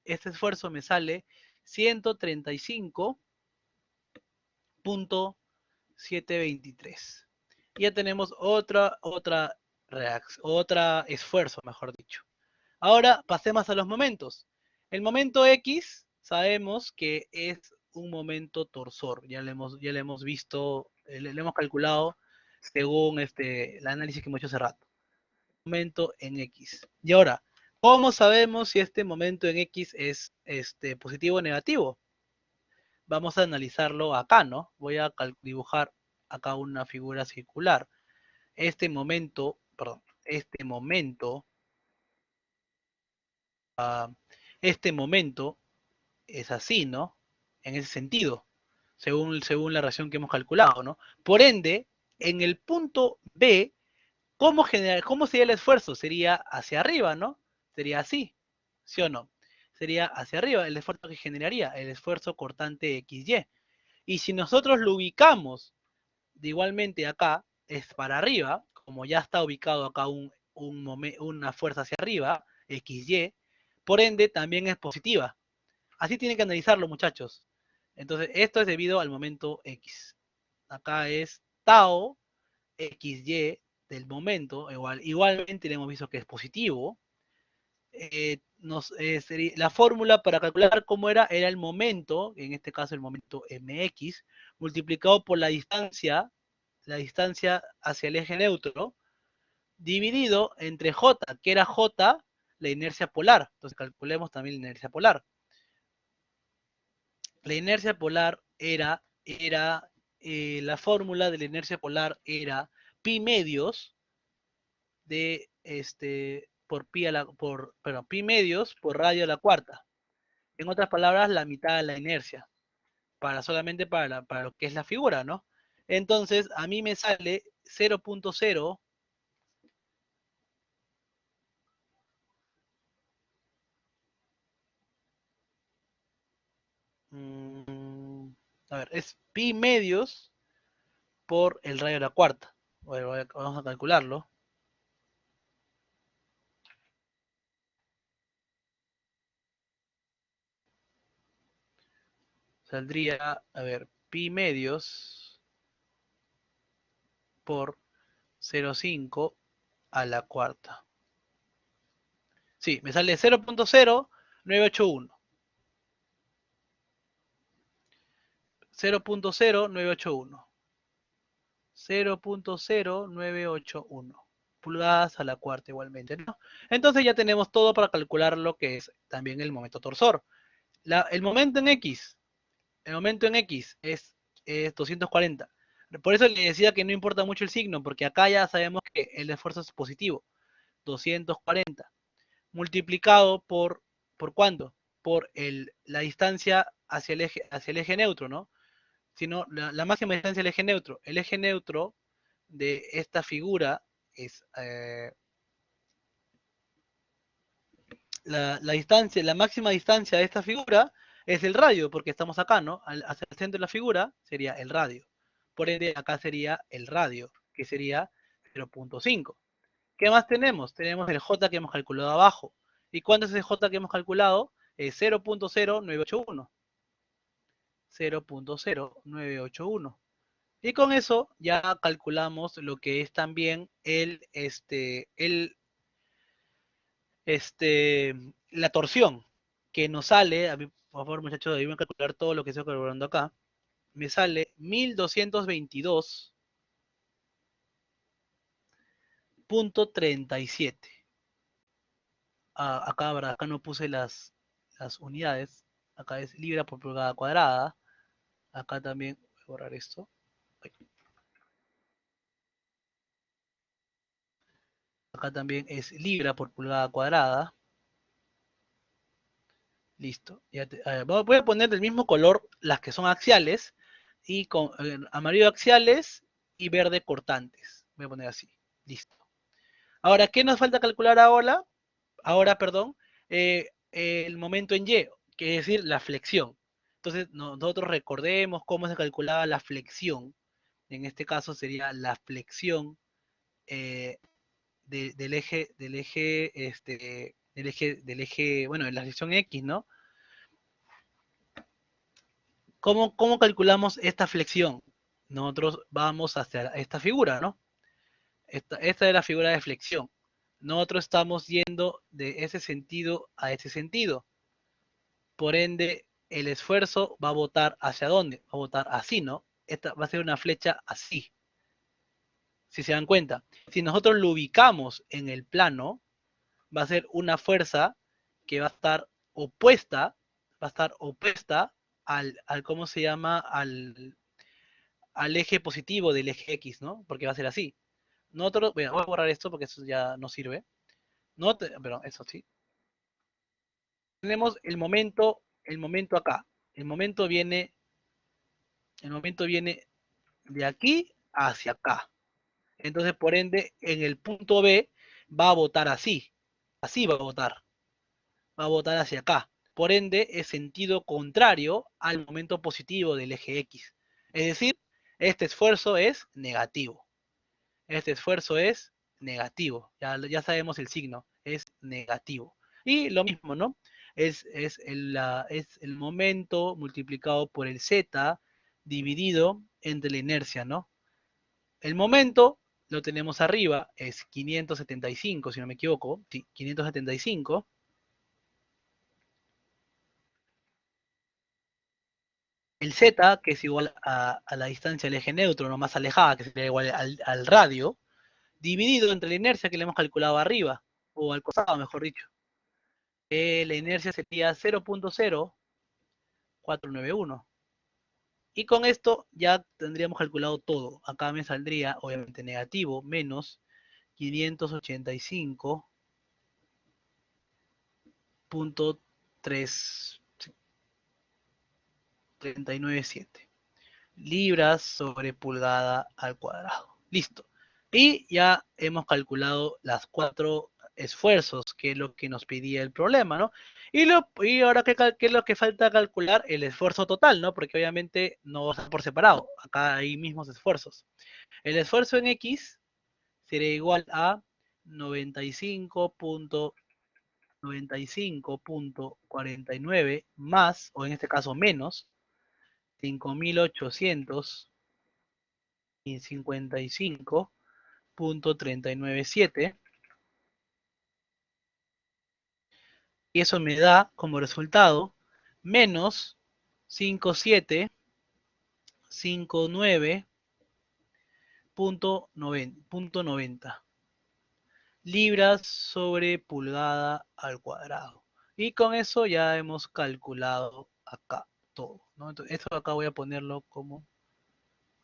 este esfuerzo me sale 135.723. Ya tenemos otra esfuerzo, mejor dicho. Ahora pasemos a los momentos. El momento X sabemos que es un momento torsor. Ya le hemos visto, le hemos calculado según el análisis que hemos hecho hace rato. Momento en X. Y ahora, ¿cómo sabemos si este momento en X es positivo o negativo? Vamos a analizarlo acá, ¿no? Voy a dibujar acá una figura circular. Este momento es así, ¿no? En ese sentido, según la relación que hemos calculado, ¿no? Por ende, en el punto B, ¿cómo sería el esfuerzo? Sería hacia arriba, ¿no? Sería así, ¿sí o no? Sería hacia arriba el esfuerzo que generaría, el esfuerzo cortante XY. Y si nosotros lo ubicamos de igualmente acá, es para arriba, como ya está ubicado acá una fuerza hacia arriba, XY, por ende también es positiva. Así tienen que analizarlo, muchachos. Entonces, esto es debido al momento X. Acá es tau XY del momento, igualmente le hemos visto que es positivo. La fórmula para calcular cómo era el momento, en este caso el momento mx, multiplicado por la distancia hacia el eje neutro, dividido entre j, que era j, la inercia polar. Entonces calculemos también la inercia polar. La inercia polar la fórmula de la inercia polar era pi medios por pi medios por radio a la cuarta. En otras palabras, la mitad de la inercia, solamente para lo que es la figura, ¿no? Entonces, a mí me sale 0.0 a ver, es pi medios por el radio a la cuarta. Bueno, vamos a calcularlo. Saldría, a ver, pi medios por 0.5 a la cuarta. Sí, me sale 0.0981. 0.0981. 0.0981 pulgadas a la cuarta igualmente, ¿no? Entonces ya tenemos todo para calcular lo que es también el momento torsor. El momento en X es 240. Por eso le decía que no importa mucho el signo, porque acá ya sabemos que el esfuerzo es positivo. 240 multiplicado ¿por cuánto? Por la distancia hacia el eje neutro, ¿no? Sino la máxima distancia del eje neutro. El eje neutro de esta figura es la máxima distancia de esta figura es el radio, porque estamos acá, ¿no? Hacia el centro de la figura sería el radio. Por ende, acá sería el radio, que sería 0.5. ¿Qué más tenemos? Tenemos el J que hemos calculado abajo. ¿Y cuánto es el J que hemos calculado? Es 0.0981. 0.0981. Y con eso ya calculamos lo que es también la torsión que nos sale, a mí, por favor muchachos, ayúdenme a calcular todo lo que estoy calculando acá, me sale 1222.37. Acá, ¿verdad? Acá no puse las unidades, acá es libra por pulgada cuadrada, acá también, voy a borrar esto, acá también es libra por pulgada cuadrada. Listo. Voy a poner del mismo color las que son axiales y con amarillo axiales y verde cortantes. Voy a poner así. Listo. Ahora, ¿qué nos falta calcular ahora? Perdón, el momento en Y, que es decir, la flexión. Entonces, nosotros recordemos cómo se calculaba la flexión. En este caso sería la flexión bueno, de la sección X, ¿no? ¿Cómo calculamos esta flexión? Nosotros vamos hacia esta figura, ¿no? Esta es la figura de flexión. Nosotros estamos yendo de ese sentido a ese sentido. Por ende, el esfuerzo va a botar hacia dónde? Va a botar así, ¿no? Esta va a ser una flecha así. Si se dan cuenta. Si nosotros lo ubicamos en el plano, va a ser una fuerza que va a estar opuesta al ¿cómo se llama? Al eje positivo del eje X, ¿no? Porque va a ser así. Nosotros, bueno, voy a borrar esto porque eso ya no sirve. Pero eso sí. Tenemos el momento acá. El momento viene, el momento viene de aquí hacia acá. Entonces, por ende, en el punto B va a botar así. Así va a botar. Va a botar hacia acá. Por ende, es sentido contrario al momento positivo del eje X. Es decir, este esfuerzo es negativo. Este esfuerzo es negativo. Ya sabemos el signo, es negativo. Y lo mismo, ¿no? Es el momento multiplicado por el z dividido entre la inercia, ¿no? El momento lo tenemos arriba, es 575, si no me equivoco. Sí, 575. El z, que es igual a la distancia del eje neutro, no más alejada, que sería igual al radio, dividido entre la inercia que le hemos calculado arriba, o al costado, mejor dicho. La inercia sería 0.0491. Y con esto ya tendríamos calculado todo. Acá me saldría, obviamente, negativo, menos 585 .397 libras sobre pulgada al cuadrado. Listo. Y ya hemos calculado las 4 esfuerzos, que es lo que nos pedía el problema, ¿no? Y ahora, ¿qué es lo que falta calcular? El esfuerzo total, ¿no? Porque obviamente no va a ser por separado. Acá hay mismos esfuerzos. El esfuerzo en X sería igual a 95.49 más, o en este caso menos, 5.855.397. Y eso me da como resultado menos 5759.90 libras sobre pulgada al cuadrado. Y con eso ya hemos calculado acá todo, ¿no? Entonces, esto acá voy a ponerlo como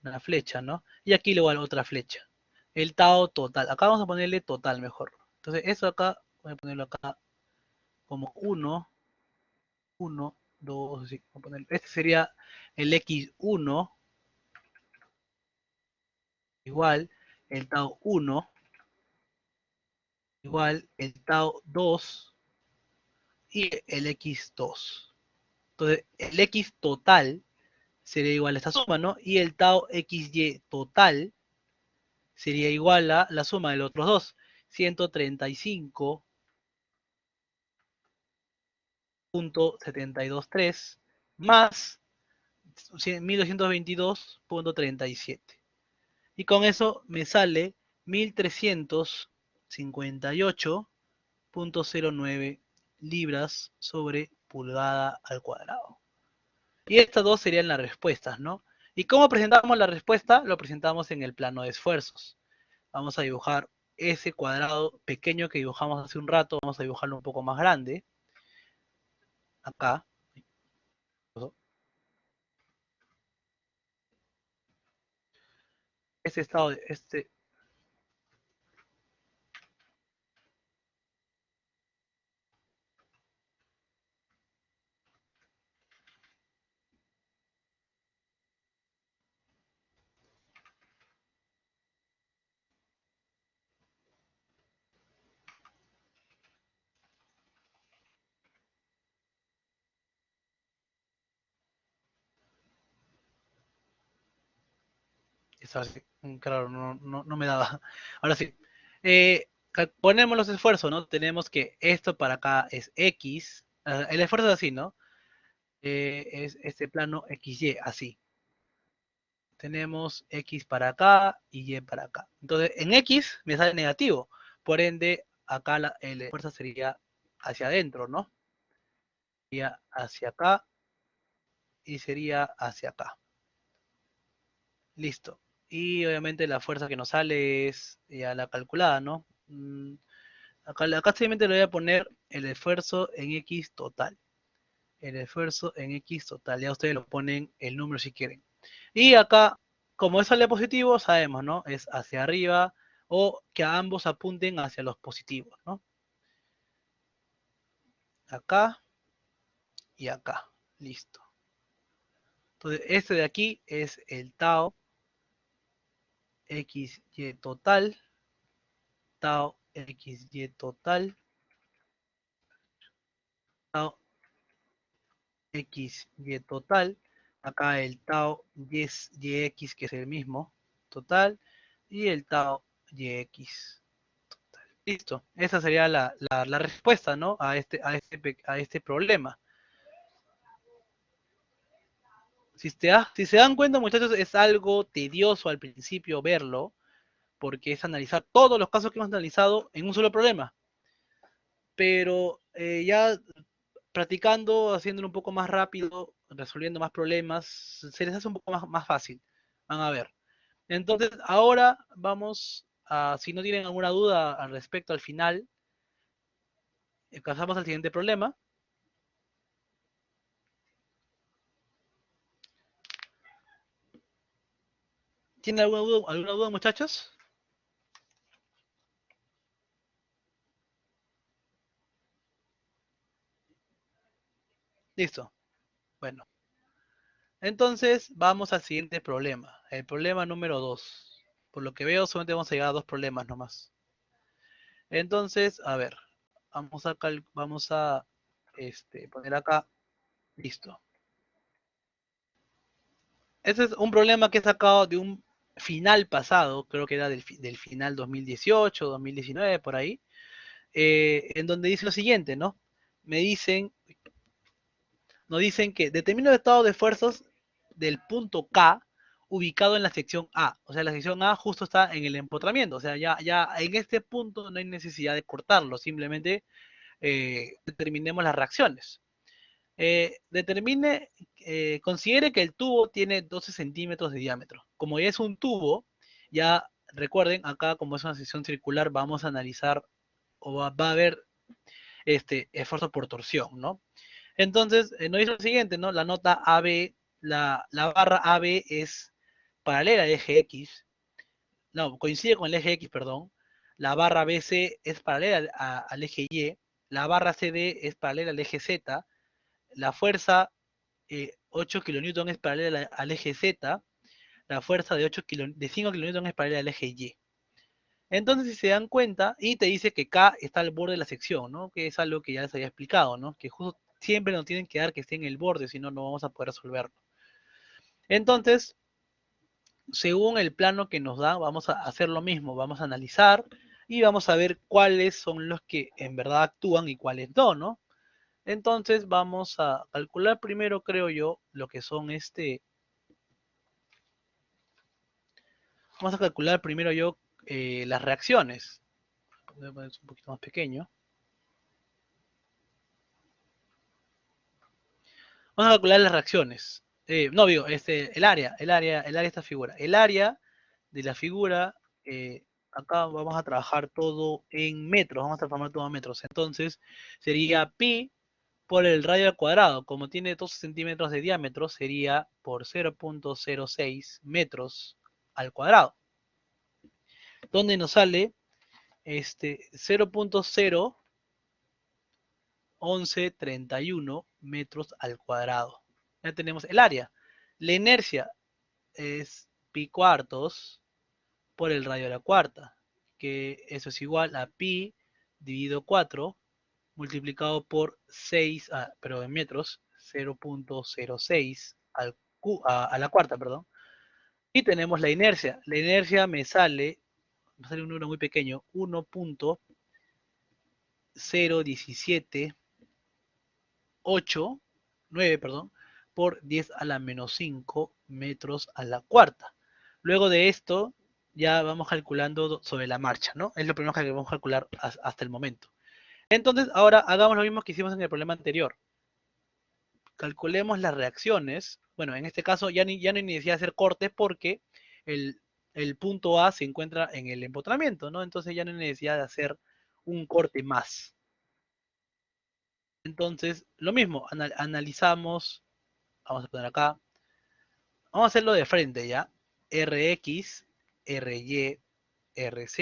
una flecha, ¿no? Y aquí le voy a dar otra flecha. El tau total. Acá vamos a ponerle total mejor. Entonces, eso acá, voy a ponerlo acá como 1, 1, 2, así. Voy a poner, este sería el X1 igual el tau 1 igual el tau 2 y el X2. Entonces, el X total sería igual a esta suma, ¿no? Y el tau XY total sería igual a la suma de los otros dos, 135.723 más 1222.37. Y con eso me sale 1358.09 libras sobre pulgada al cuadrado. Y estas dos serían las respuestas, ¿no? ¿Y cómo presentamos la respuesta? Lo presentamos en el plano de esfuerzos. Vamos a dibujar ese cuadrado pequeño que dibujamos hace un rato, vamos a dibujarlo un poco más grande. Acá. Este estado, claro, no me daba. Ahora sí. Ponemos los esfuerzos, ¿no? Tenemos que esto para acá es X. El esfuerzo es así, ¿no? Es este plano XY, así. Tenemos X para acá y Y para acá. Entonces, en X me sale negativo. Por ende, acá el esfuerzo sería hacia adentro, ¿no? Sería hacia acá y sería hacia acá. Listo. Y obviamente la fuerza que nos sale es ya la calculada, ¿no? Acá simplemente le voy a poner el esfuerzo en X total. El esfuerzo en X total. Ya ustedes lo ponen el número si quieren. Y acá, como es sale positivo, sabemos, ¿no? Es hacia arriba o que ambos apunten hacia los positivos, ¿no? Acá y acá. Listo. Entonces, este de aquí es el tau XY total. Tau XY total. Tau XY total. Acá el tau YX, que es el mismo, total. Y el tau YX. Listo. Esa sería la respuesta, ¿no? A este problema. Si se dan cuenta, muchachos, es algo tedioso al principio verlo, porque es analizar todos los casos que hemos analizado en un solo problema. Pero ya practicando, haciéndolo un poco más rápido, resolviendo más problemas, se les hace un poco más fácil. Van a ver. Entonces, ahora vamos a, si no tienen alguna duda al respecto al final, pasamos al siguiente problema. ¿Tienen alguna duda, muchachos? Listo. Bueno. Entonces, vamos al siguiente problema. El problema número 2. Por lo que veo, solamente vamos a llegar a 2 problemas nomás. Entonces, a ver. Vamos a poner acá. Listo. Este es un problema que he sacado de un final pasado, creo que era del final 2018, 2019, por ahí, en donde dice lo siguiente, ¿no? Nos dicen que determina el estado de fuerzas del punto K ubicado en la sección A. O sea, la sección A justo está en el empotramiento. O sea, ya en este punto no hay necesidad de cortarlo, simplemente determinemos las reacciones. Considere que el tubo tiene 12 centímetros de diámetro. Como ya es un tubo, ya recuerden, acá como es una sección circular, vamos a analizar o va a haber esfuerzo por torsión, ¿no? Entonces, nos dice lo siguiente, ¿no? La nota AB, la barra AB es paralela al eje X, no, coincide con el eje X, perdón. La barra BC es paralela al eje Y, la barra CD es paralela al eje Z, la fuerza 8 kN es paralela al eje Z, la fuerza de 5 kN es paralela al eje Y. Entonces, si se dan cuenta, y te dice que K está al borde de la sección, ¿no? Que es algo que ya les había explicado, ¿no? Que justo siempre nos tienen que dar que esté en el borde, si no, no vamos a poder resolverlo. Entonces, según el plano que nos da, vamos a hacer lo mismo, vamos a analizar y vamos a ver cuáles son los que en verdad actúan y cuáles no, ¿no? Entonces, vamos a calcular primero, creo yo, lo que son Vamos a calcular primero yo las reacciones. Voy a poner un poquito más pequeño. Vamos a calcular las reacciones. No, digo, el área de esta figura. El área de la figura, acá vamos a trabajar todo en metros, vamos a transformar todo en metros. Entonces, sería pi por el radio al cuadrado. Como tiene 12 centímetros de diámetro, sería por 0.06 metros al cuadrado. Donde nos sale 0.01131 metros al cuadrado. Ya tenemos el área. La inercia es pi cuartos por el radio a la cuarta, que eso es igual a pi dividido 4 multiplicado por 6, pero en metros, 0.06 a la cuarta, perdón. Y tenemos la inercia. La inercia me sale un número muy pequeño, 1.0178 perdón, por 10 a la menos 5 metros a la cuarta. Luego de esto, ya vamos calculando sobre la marcha, ¿no? Es lo primero que vamos a calcular hasta el momento. Entonces, ahora hagamos lo mismo que hicimos en el problema anterior. Calculemos las reacciones. Bueno, en este caso ya no hay necesidad de hacer cortes porque el punto A se encuentra en el empotramiento, ¿no? Entonces ya no hay necesidad de hacer un corte más. Entonces, lo mismo, analizamos, vamos a poner acá, vamos a hacerlo de frente ya, Rx, Ry, Rz,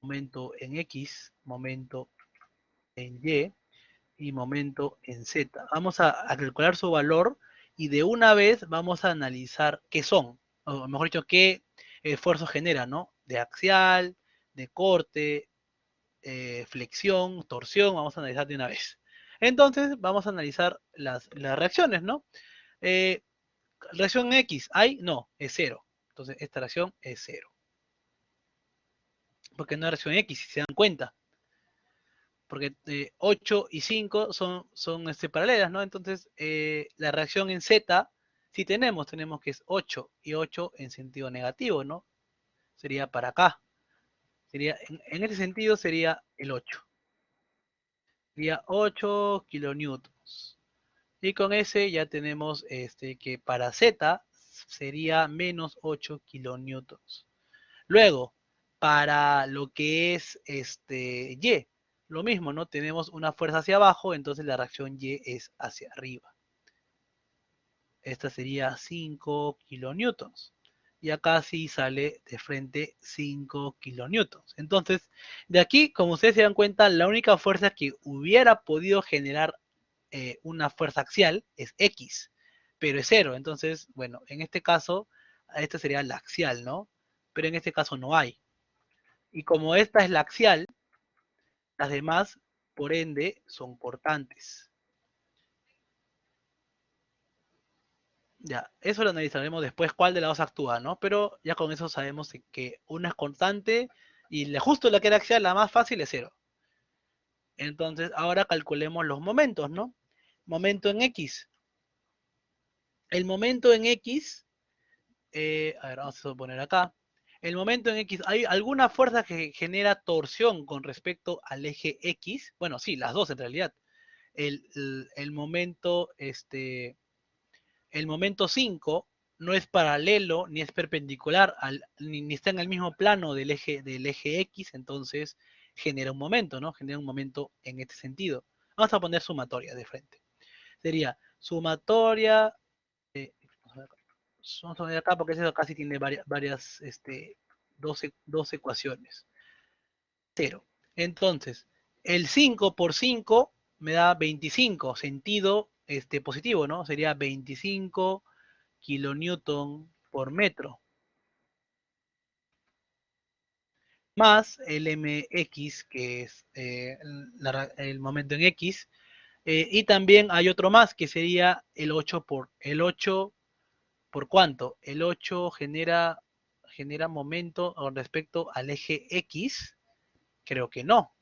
momento en X, momento en Y y momento en Z. Vamos a calcular su valor y de una vez vamos a analizar qué son, o mejor dicho, qué esfuerzo genera, ¿no? De axial, de corte, flexión, torsión, vamos a analizar de una vez. Entonces, vamos a analizar las reacciones, ¿no? Reacción X, ¿hay? No, es 0. Entonces, esta reacción es 0. Porque no es reacción X, si se dan cuenta. Porque 8 y 5 son paralelas, ¿no? Entonces, la reacción en Z, si tenemos que es 8 y 8 en sentido negativo, ¿no? Sería para acá. Sería, en este sentido sería el 8. Sería 8 kilonewtons. Y con ese ya tenemos que para Z sería menos 8 kilonewtons. Luego, para lo que es Y, lo mismo, ¿no? Tenemos una fuerza hacia abajo, entonces la reacción Y es hacia arriba. Esta sería 5 kilonewtons. y acá sí sale de frente 5 kilonewtons. Entonces, de aquí, como ustedes se dan cuenta, la única fuerza que hubiera podido generar una fuerza axial es X, pero es cero. Entonces, bueno, en este caso, esta sería la axial, ¿no? Pero en este caso no hay. Y como esta es la axial, las demás, por ende, son cortantes. Ya, eso lo analizaremos después cuál de las dos actúa, ¿no? Pero ya con eso sabemos que una es constante y justo la que era axial, la más fácil es cero. Entonces, ahora calculemos los momentos, ¿no? Momento en X. El momento en X, a ver, vamos a poner acá. El momento en X, ¿hay alguna fuerza que genera torsión con respecto al eje X? Bueno, sí, las dos en realidad. El momento, el momento 5 no es paralelo ni es perpendicular ni está en el mismo plano del eje X, entonces genera un momento, ¿no? Genera un momento en este sentido. Vamos a poner sumatoria de frente. Sería sumatoria, vamos a poner acá porque eso casi tiene varias 12 ecuaciones. 0. Entonces, el 5 por 5 me da 25, sentido positivo, ¿no? Sería 25 kilonewton por metro, más el mx, que es el momento en x, y también hay otro más, que sería el 8 por cuánto. El 8 genera momento con respecto al eje x, creo que no.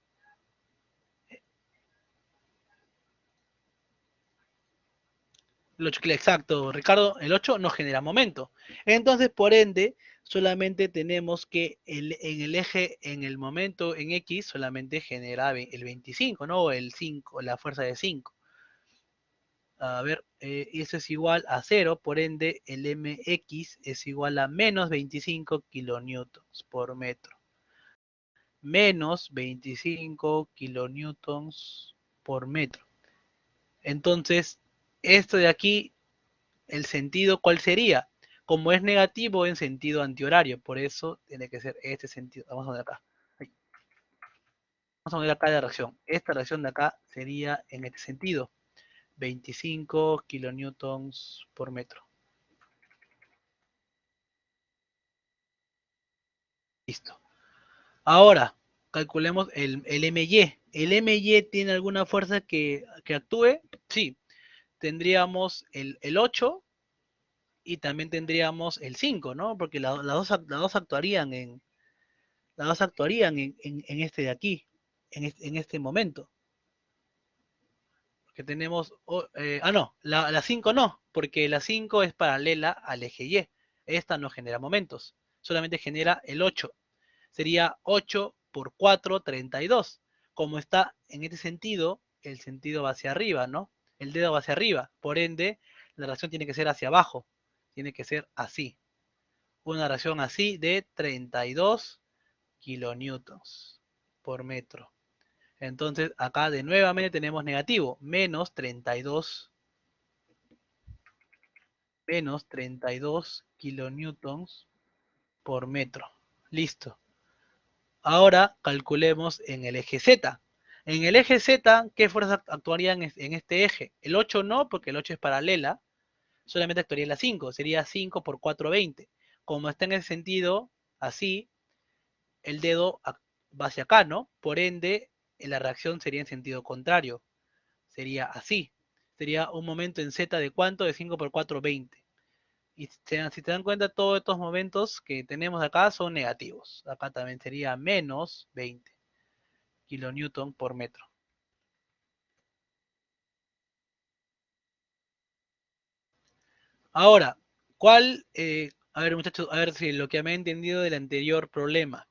El 8, exacto, Ricardo, el 8 no genera momento. Entonces, por ende, solamente tenemos que en el eje, en el momento en X, solamente genera el 25, ¿no? O el 5, la fuerza de 5. A ver, eso es igual a 0, por ende, el mx es igual a menos 25 kilonewtons por metro. Menos 25 kilonewtons por metro. Entonces, esto de aquí, el sentido, ¿cuál sería? Como es negativo en sentido antihorario, por eso tiene que ser este sentido. Vamos a ver acá. Vamos a ver acá la reacción. Esta reacción de acá sería en este sentido. 25 kilonewtons por metro. Listo. Ahora, calculemos el MY. ¿El MY tiene alguna fuerza que actúe? Sí. Tendríamos el 8 y también tendríamos el 5, ¿no? Porque las dos actuarían en este de aquí, en este momento. Porque tenemos, no, la 5 no, porque la 5 es paralela al eje Y. Esta no genera momentos, solamente genera el 8. Sería 8 por 4, 32. Como está en este sentido, el sentido va hacia arriba, ¿no? El dedo va hacia arriba, por ende, la reacción tiene que ser hacia abajo, tiene que ser así. Una reacción así de 32 kilonewtons por metro. Entonces, acá de nuevamente tenemos negativo, menos 32 kilonewtons por metro. Listo. Ahora calculemos en el eje Z. En el eje Z, ¿qué fuerzas actuarían en este eje? El 8 no, porque el 8 es paralela, solamente actuaría la 5, sería 5 por 4, 20. Como está en ese sentido, así, el dedo va hacia acá, ¿no? Por ende, la reacción sería en sentido contrario. Sería así. Sería un momento en Z de cuánto? De 5 por 4, 20. Y si te dan cuenta, todos estos momentos que tenemos acá son negativos. Acá también sería menos 20 kilonewton por metro. Ahora, a ver muchachos, a ver si lo que me he entendido del anterior problema.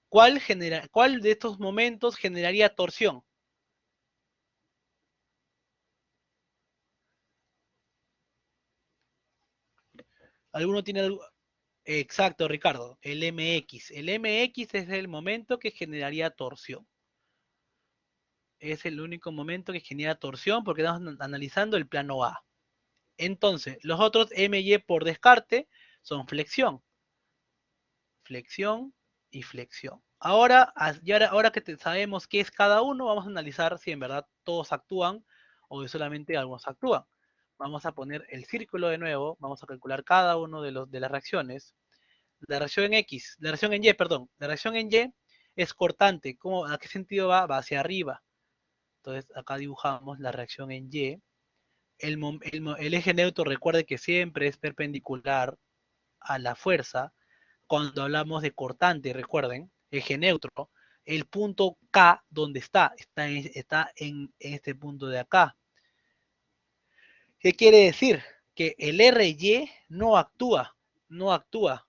¿Cuál de estos momentos generaría torsión? ¿Alguno tiene algo? Exacto, Ricardo, el MX. El MX es el momento que generaría torsión. Es el único momento que genera torsión porque estamos analizando el plano A. Entonces, los otros MY por descarte son flexión. flexión y flexión. Ahora que sabemos qué es cada uno, vamos a analizar si en verdad todos actúan o solamente algunos actúan. Vamos a poner el círculo de nuevo, vamos a calcular cada uno de las reacciones. La reacción en X, la reacción en Y, perdón, la reacción en Y es cortante. ¿A qué sentido va? Va hacia arriba. Entonces acá dibujamos la reacción en Y. El eje neutro, recuerde que siempre es perpendicular a la fuerza. Cuando hablamos de cortante, recuerden, eje neutro, el punto K, ¿dónde está? Está en este punto de acá. ¿Qué quiere decir? Que el RY no actúa, no actúa.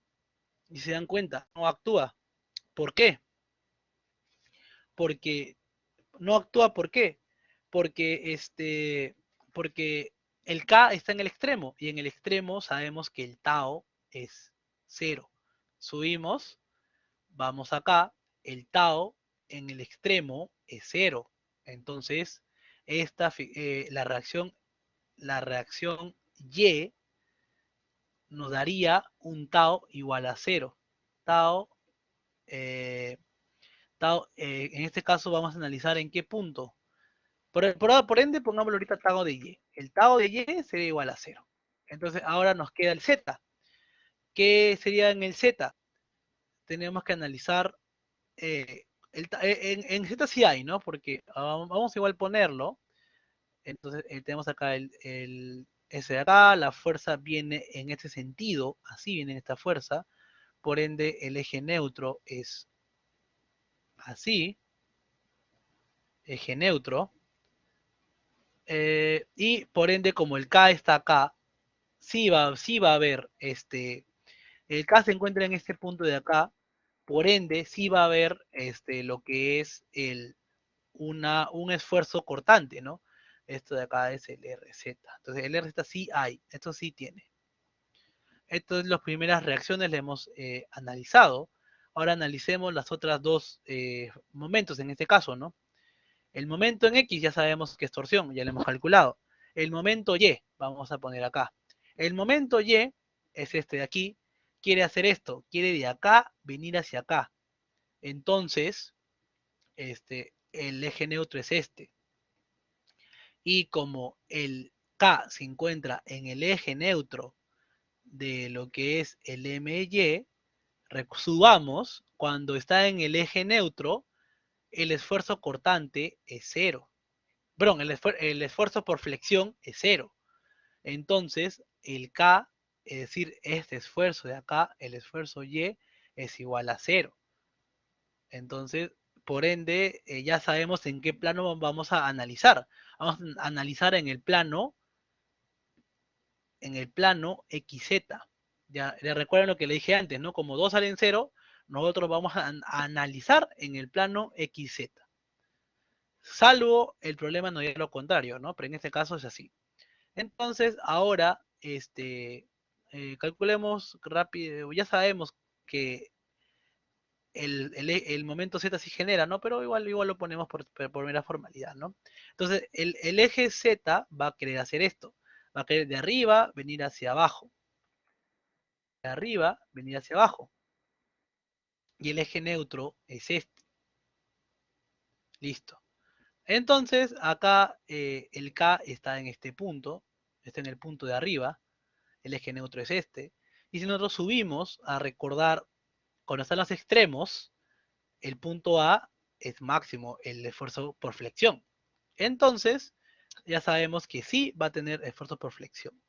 Y se dan cuenta, no actúa. ¿Por qué? Porque no actúa, ¿por qué? Porque el K está en el extremo y en el extremo sabemos que el tau es 0. Subimos, vamos acá, el tau en el extremo es 0. Entonces, la reacción Y nos daría un tau igual a 0. Tau, eh, en este caso vamos a analizar en qué punto. Por ende, pongámoslo ahorita tau de Y. El tau de Y sería igual a 0. Entonces, ahora nos queda el Z. ¿Qué sería en el Z? Tenemos que analizar. En Z sí hay, ¿no? Porque vamos igual a ponerlo. Entonces, tenemos acá el S de acá. La fuerza viene en este sentido. Así viene esta fuerza. Por ende, el eje neutro es así. Eje neutro. Y por ende, como el K está acá, sí va a haber el K se encuentra en este punto de acá, por ende, sí va a haber lo que es un esfuerzo cortante, ¿no? Esto de acá es el RZ. Entonces, el RZ sí hay, esto sí tiene. Estas las primeras reacciones le hemos analizado. Ahora analicemos las otras dos momentos en este caso, ¿no? El momento en X ya sabemos que es torsión, ya lo hemos calculado. El momento Y, vamos a poner acá. El momento Y es este de aquí, quiere hacer esto, quiere de acá venir hacia acá. Entonces, el eje neutro es este. Y como el K se encuentra en el eje neutro de lo que es el MY, subamos, cuando está en el eje neutro, el esfuerzo cortante es 0. Perdón, el esfuerzo por flexión es 0. Entonces, el K, es decir, este esfuerzo de acá, el esfuerzo Y, es igual a 0. Entonces, por ende, ya sabemos en qué plano vamos a analizar. Vamos a analizar en el plano XZ. Ya recuerden lo que le dije antes, ¿no? Como 2 salen 0, nosotros vamos a analizar en el plano XZ. Salvo el problema no es lo contrario, ¿no? Pero en este caso es así. Entonces, ahora, calculemos rápido, ya sabemos que el momento Z sí genera, ¿no? Pero igual lo ponemos por mera formalidad, ¿no? Entonces, el eje Z va a querer hacer esto. Va a querer de arriba venir hacia abajo. De arriba venir hacia abajo. Y el eje neutro es este. Listo. Entonces, acá el K está en este punto. Está en el punto de arriba. El eje neutro es este. Y si nosotros subimos a recordar, cuando están los extremos, el punto A es máximo, el esfuerzo por flexión. Entonces, ya sabemos que sí va a tener esfuerzo por flexión.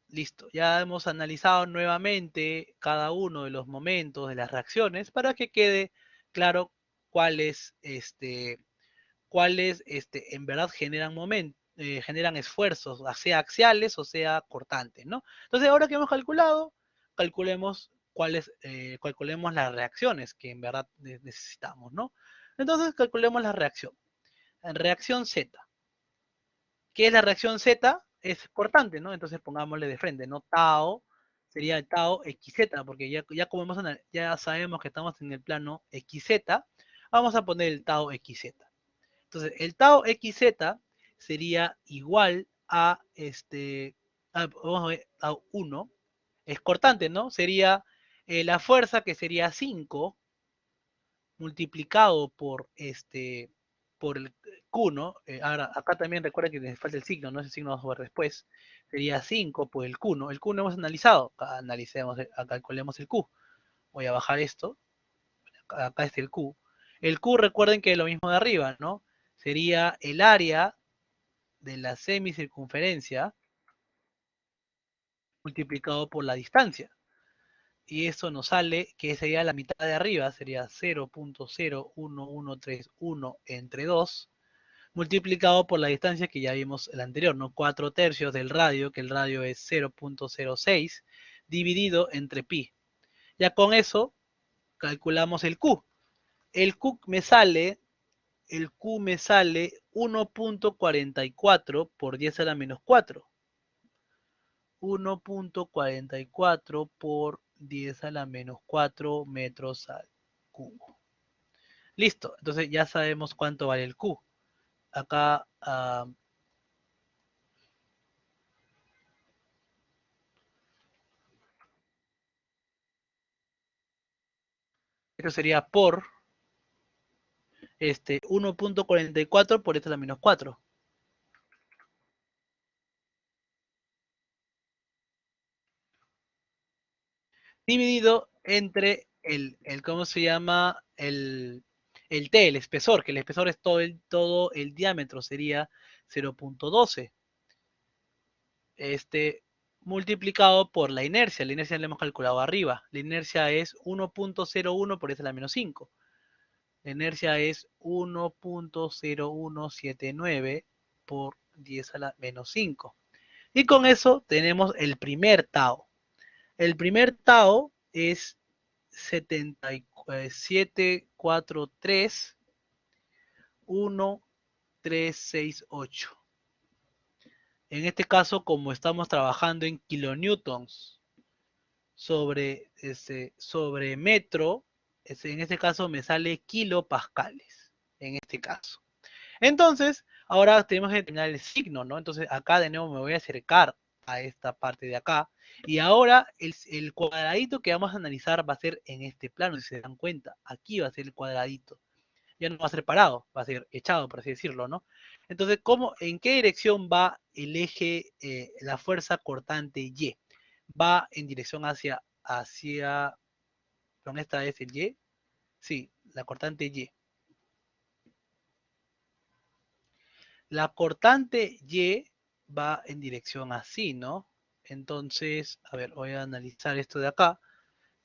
Listo, ya hemos analizado nuevamente cada uno de los momentos de las reacciones para que quede claro cuáles, en verdad generan esfuerzos, sea axiales o sea cortantes, ¿no? Entonces, ahora que hemos calculado, calculemos las reacciones que en verdad necesitamos, ¿no? Entonces, calculemos la reacción. En reacción Z. ¿Qué es la reacción Z? Es cortante, ¿no? Entonces pongámosle de frente, ¿no? Tau sería el tau XZ, porque ya sabemos que estamos en el plano XZ, vamos a poner el tau XZ. Entonces, el tau XZ sería igual a vamos a ver, tau 1 es cortante, ¿no? Sería la fuerza, que sería 5 multiplicado por el Q, ¿no? Ahora, acá también recuerda que les falta el signo, ¿no? Ese signo vamos a ver después. Sería 5 por el Q, ¿no? El Q no hemos analizado. Acá analicemos, calculemos el Q. Voy a bajar esto. Acá está el Q. El Q, recuerden que es lo mismo de arriba, ¿no? Sería el área de la semicircunferencia multiplicado por la distancia. Y eso nos sale que sería la mitad de arriba, sería 0.01131 entre 2, multiplicado por la distancia que ya vimos el anterior, ¿no? 4 tercios del radio, que el radio es 0.06, dividido entre pi. Ya con eso calculamos el Q. El Q me sale, el Q me sale 1.44 por 10 a la menos 4. 1.44 por 10 a la menos 4 metros al cubo. Listo, entonces ya sabemos cuánto vale el Q. Acá esto sería por 1.44 por 10 a la menos 4. Dividido entre ¿cómo se llama? El T, el espesor, que el espesor es todo el diámetro, sería 0.12. Multiplicado por la inercia la hemos calculado arriba. La inercia es 1.01 por 10 a la menos 5. La inercia es 1.0179 por 10 a la menos 5. Y con eso tenemos el primer tau. El primer tau es 7431368. En este caso, como estamos trabajando en kilonewtons sobre metro, en este caso me sale kilopascales, en este caso. Entonces, ahora tenemos que determinar el signo, ¿no? Entonces, acá de nuevo me voy a acercar a esta parte de acá. Y ahora el cuadradito que vamos a analizar va a ser en este plano, si se dan cuenta. Aquí va a ser el cuadradito. Ya no va a ser parado, va a ser echado, por así decirlo, ¿no? Entonces, ¿en qué dirección va el eje, la fuerza cortante Y? Va en dirección ¿Con esta es el Y? Sí, la cortante Y. La cortante Y va en dirección así, ¿no? Entonces, a ver, voy a analizar esto de acá.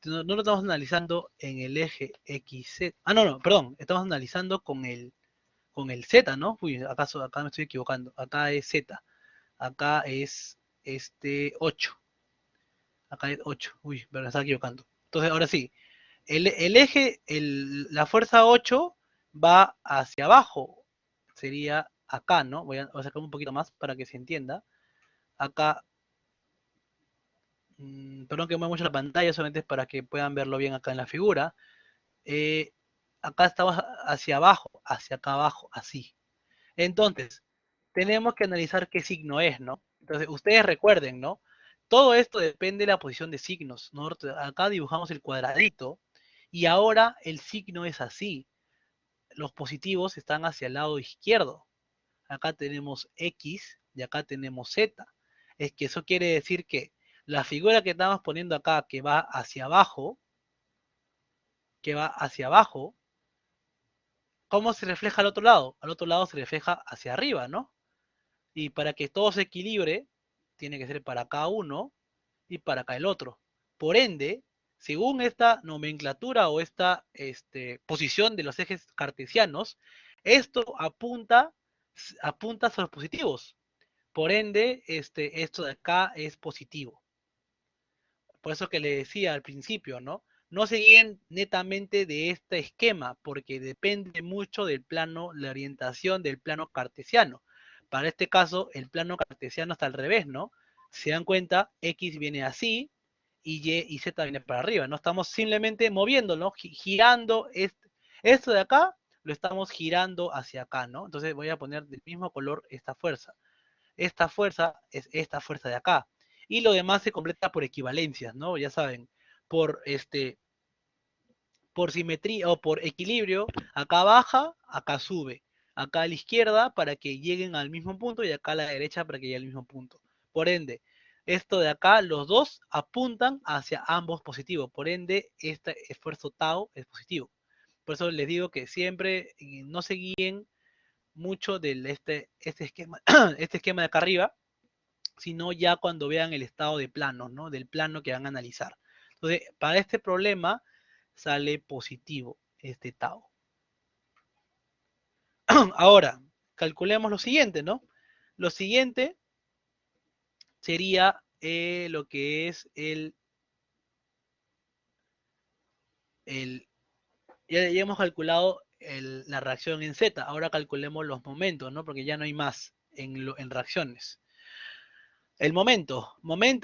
No, no lo estamos analizando en el eje XZ. Ah, no, no, perdón. Estamos analizando con el Z, ¿no? Uy, acá me estoy equivocando. Acá es Z. Acá es 8. Acá es 8. Uy, pero me estaba equivocando. Entonces, ahora sí. El eje, la fuerza 8 va hacia abajo. Sería acá, ¿no? Voy a sacar un poquito más para que se entienda. Acá, perdón que mueva mucho la pantalla, solamente es para que puedan verlo bien acá en la figura. Eh, Acá estamos hacia abajo, hacia acá abajo, así. Entonces, tenemos que analizar qué signo es, ¿no? Entonces, ustedes recuerden, ¿no? Todo esto depende de la posición de signos, ¿no? Acá dibujamos el cuadradito y ahora el signo es así. Los positivos están hacia el lado izquierdo. Acá tenemos X y acá tenemos Z. Es que eso quiere decir que la figura que estamos poniendo acá, que va hacia abajo, ¿cómo se refleja al otro lado? Al otro lado se refleja hacia arriba, ¿no? Y para que todo se equilibre, tiene que ser para acá uno y para acá el otro. Por ende, según esta nomenclatura o esta posición de los ejes cartesianos, esto apunta hacia los positivos. Por ende, esto de acá es positivo. Por eso que le decía al principio, ¿no? No se guíen netamente de este esquema, porque depende mucho del plano, la orientación del plano cartesiano. Para este caso, el plano cartesiano está al revés, ¿no? Si se dan cuenta, X viene así y Y y Z viene para arriba, ¿no? Estamos simplemente moviéndolo, girando esto de acá, lo estamos girando hacia acá, ¿no? Entonces voy a poner del mismo color esta fuerza. Esta fuerza es esta fuerza de acá. y lo demás se completa por equivalencias, ¿no? Ya saben, por por simetría o por equilibrio, acá baja, acá sube, acá a la izquierda para que lleguen al mismo punto y acá a la derecha para que lleguen al mismo punto. Por ende, esto de acá, los dos apuntan hacia ambos positivos, por ende, este esfuerzo tau es positivo. Por eso les digo que siempre no se guíen mucho de este esquema, este esquema de acá arriba, sino ya cuando vean el estado de planos, ¿no? Del plano que van a analizar. Entonces, para este problema sale positivo este tau. Ahora, calculemos lo siguiente, ¿no? Lo siguiente sería lo que es el ya hemos calculado la reacción en Z. Ahora calculemos los momentos, ¿no? Porque ya no hay más en reacciones. El momento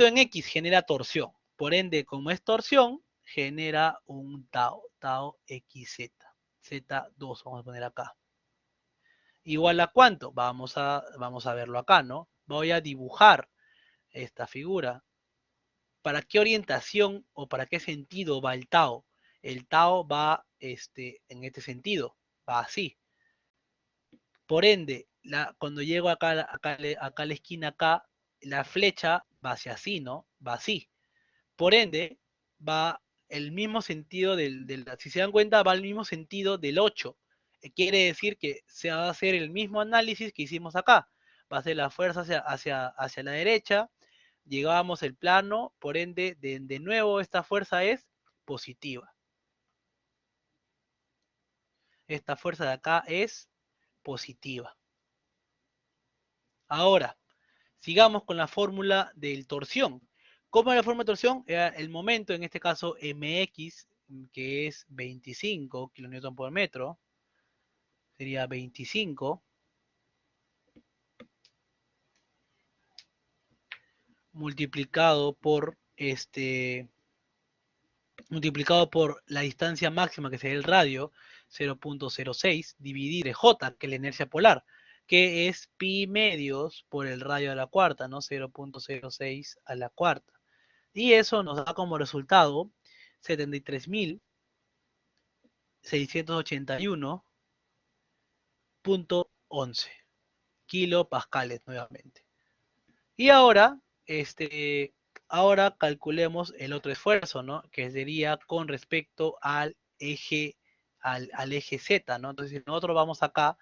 en X genera torsión. Por ende, como es torsión, genera un tau XZ. Z2 vamos a poner acá. Igual a cuánto, vamos a verlo acá, ¿no? Voy a dibujar esta figura. ¿Para qué orientación o para qué sentido va el tau? El tau va en este sentido, va así. Por ende, cuando llego acá a la esquina acá, la flecha va hacia así, ¿no? Va así. Por ende, va el mismo sentido si se dan cuenta, va el mismo sentido del 8. Quiere decir que se va a hacer el mismo análisis que hicimos acá. Va a ser la fuerza hacia la derecha, llegamos el plano, por ende, de nuevo esta fuerza es positiva. Esta fuerza de acá es positiva. Ahora, sigamos con la fórmula del torsión. ¿Cómo es la fórmula de torsión? El momento, en este caso mx, que es 25 kN por metro, sería 25 multiplicado por multiplicado por la distancia máxima, que sería el radio, 0.06, dividir J, que es la inercia polar, que es pi medios por el radio a la cuarta, ¿no? 0.06 a la cuarta. Y eso nos da como resultado 73.681.11 kilopascales nuevamente. Y ahora, ahora calculemos el otro esfuerzo, ¿no? Que sería con respecto al eje, al eje Z, ¿no? Entonces, si nosotros vamos acá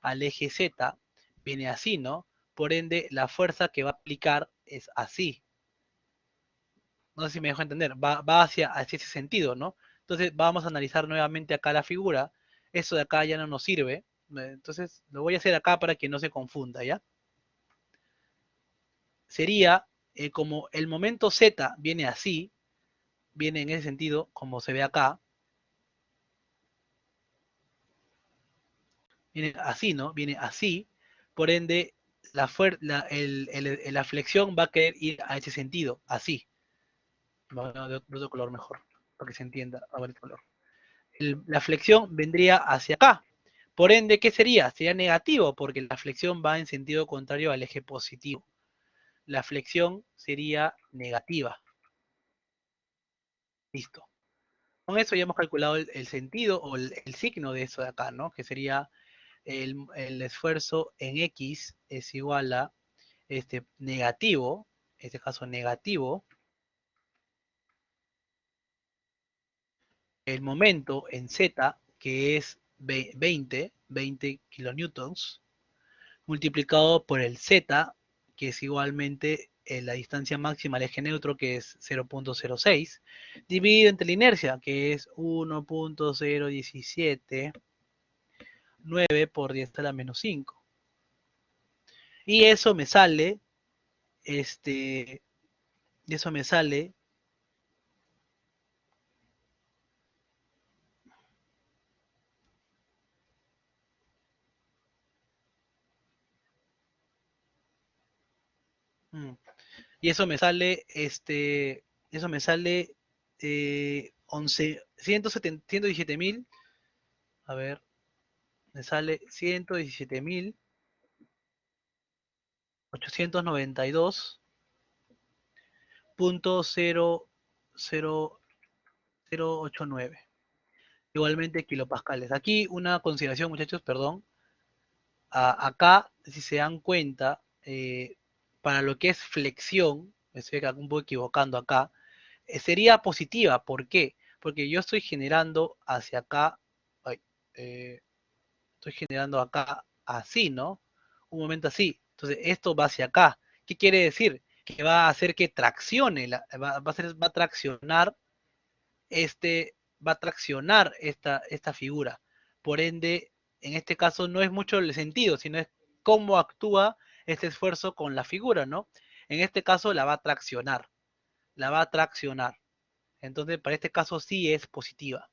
al eje Z, viene así, ¿no? Por ende, la fuerza que va a aplicar es así. No sé si me dejo entender, va hacia ese sentido, ¿no? Entonces vamos a analizar nuevamente acá la figura. Eso de acá ya no nos sirve. Entonces lo voy a hacer acá para que no se confunda, ¿ya? Sería como el momento Z viene así, viene en ese sentido, como se ve acá. Viene así, ¿no? Viene así. Por ende, la flexión va a querer ir a ese sentido, así. De otro color mejor, para que se entienda a ver el color. La flexión vendría hacia acá. Por ende, ¿qué sería? Sería negativo, porque la flexión va en sentido contrario al eje positivo. La flexión sería negativa. Listo. Con eso ya hemos calculado el sentido o el signo de eso de acá, ¿no? Que sería el esfuerzo en X es igual a negativo, en este caso negativo, el momento en Z, que es 20 kilonewtons, multiplicado por el Z, que es igualmente la distancia máxima al eje neutro, que es 0.06, dividido entre la inercia, que es 1.0179 por 10 a la menos 5. Y eso me sale, eso me sale y eso me sale, eso me sale 117.000, a ver, me sale 117.892 .00089. Igualmente kilopascales. Aquí una consideración, muchachos, perdón. Acá, si se dan cuenta, para lo que es flexión, me estoy un poco equivocando acá, sería positiva. ¿Por qué? Porque yo estoy generando hacia acá, ay, estoy generando acá así, ¿no? Un momento así. Entonces, esto va hacia acá. ¿Qué quiere decir? Que va a hacer que traccione, va a traccionar esta figura. Por ende, en este caso no es mucho el sentido, sino es cómo actúa este esfuerzo con la figura, ¿no? En este caso la va a traccionar, la va a traccionar. Entonces, para este caso sí es positiva.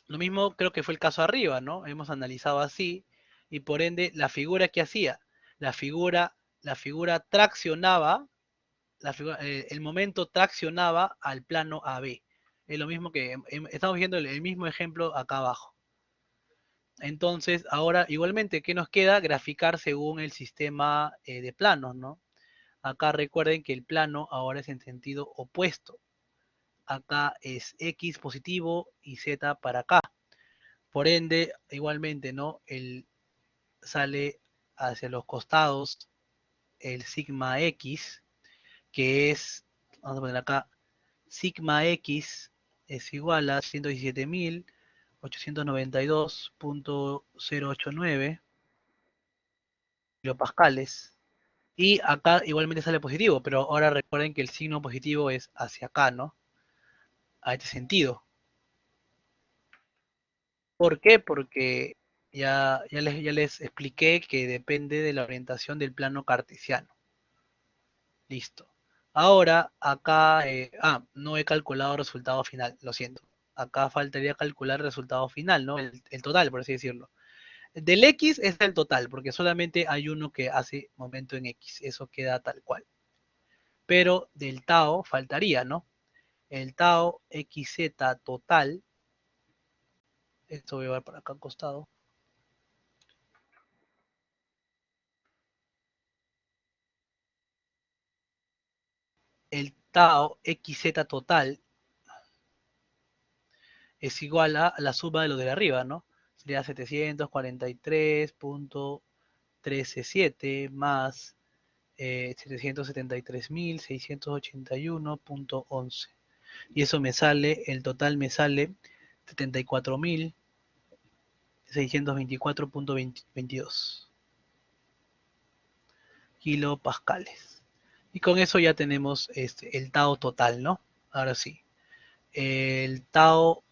Lo mismo creo que fue el caso arriba, ¿no? Hemos analizado así, y por ende, la figura que hacía, la figura traccionaba, el momento traccionaba al plano AB. Es lo mismo que estamos viendo el mismo ejemplo acá abajo. Entonces, ahora igualmente, ¿qué nos queda? Graficar según el sistema de planos, ¿no? Acá recuerden que el plano ahora es en sentido opuesto. Acá es X positivo y Z para acá. Por ende, igualmente, ¿no? Sale hacia los costados el sigma X, que es, vamos a poner acá, sigma X es igual a 117.892.089 kilopascales. Y acá igualmente sale positivo, pero ahora recuerden que el signo positivo es hacia acá, ¿no? A este sentido. ¿Por qué? Porque ya les expliqué que depende de la orientación del plano cartesiano. Listo. Ahora, acá, no he calculado el resultado final, lo siento. Acá faltaría calcular el resultado final, ¿no? El total, por así decirlo. Del X es el total, porque solamente hay uno que hace momento en X. Eso queda tal cual. Pero del tau faltaría, ¿no? El tau XZ total, esto voy a ver para acá al costado. El tau XZ total es igual a la suma de lo de arriba, ¿no? Sería 743.137 más 773.681.11. Y eso me sale, el total me sale 74.624.22 kilopascales. Y con eso ya tenemos el tau total, ¿no? Ahora sí. El tau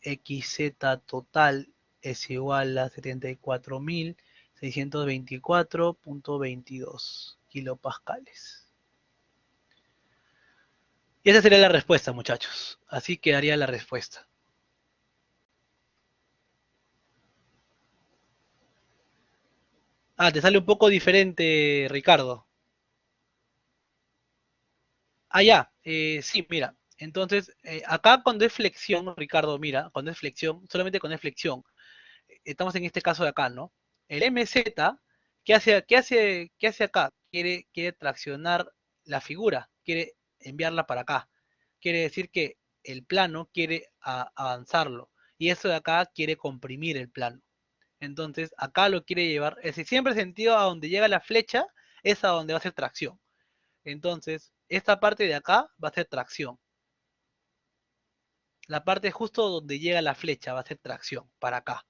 XZ total es igual a 74.624.22 kilopascales. Y esa sería la respuesta, muchachos. Así quedaría la respuesta. Te sale un poco diferente, Ricardo. Ya, sí, mira. Entonces, acá cuando es flexión, Ricardo, mira, cuando es flexión, solamente cuando es flexión, estamos en este caso de acá, ¿no? El MZ, ¿qué hace acá? Quiere traccionar la figura, quiere enviarla para acá. Quiere decir que el plano quiere avanzarlo. Y eso de acá quiere comprimir el plano. Entonces, acá lo quiere llevar, es decir, siempre sentido a donde llega la flecha, es a donde va a ser tracción. Entonces, esta parte de acá va a ser tracción. La parte justo donde llega la flecha va a ser tracción, para acá.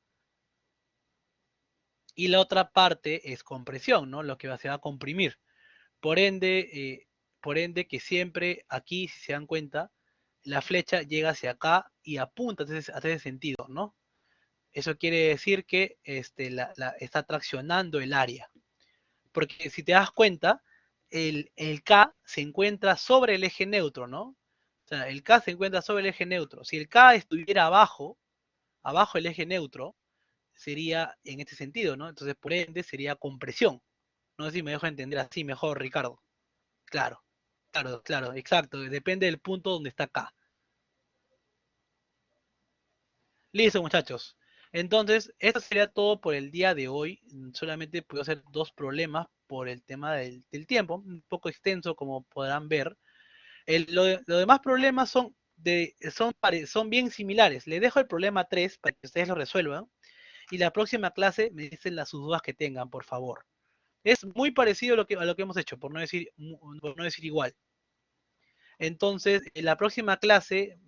Y la otra parte es compresión, ¿no? Lo que se va a comprimir. Por ende, que siempre aquí, si se dan cuenta, la flecha llega hacia acá y apunta hacia ese sentido, ¿no? Eso quiere decir que está traccionando el área. Porque si te das cuenta, el K se encuentra sobre el eje neutro, ¿no? O sea, el K se encuentra sobre el eje neutro. Si el K estuviera abajo del eje neutro, sería en este sentido, ¿no? Entonces, por ende, sería compresión. No sé si me dejo entender así mejor, Ricardo. Claro, claro, claro, exacto. Depende del punto donde está K. Listo, muchachos. Entonces, esto sería todo por el día de hoy. Solamente puedo hacer 2 problemas por el tema del tiempo, un poco extenso como podrán ver. Los demás problemas son bien similares. Les dejo el problema 3 para que ustedes lo resuelvan y la próxima clase me dicen sus dudas que tengan, por favor. Es muy parecido a lo que hemos hecho, por no decir igual. Entonces, en la próxima clase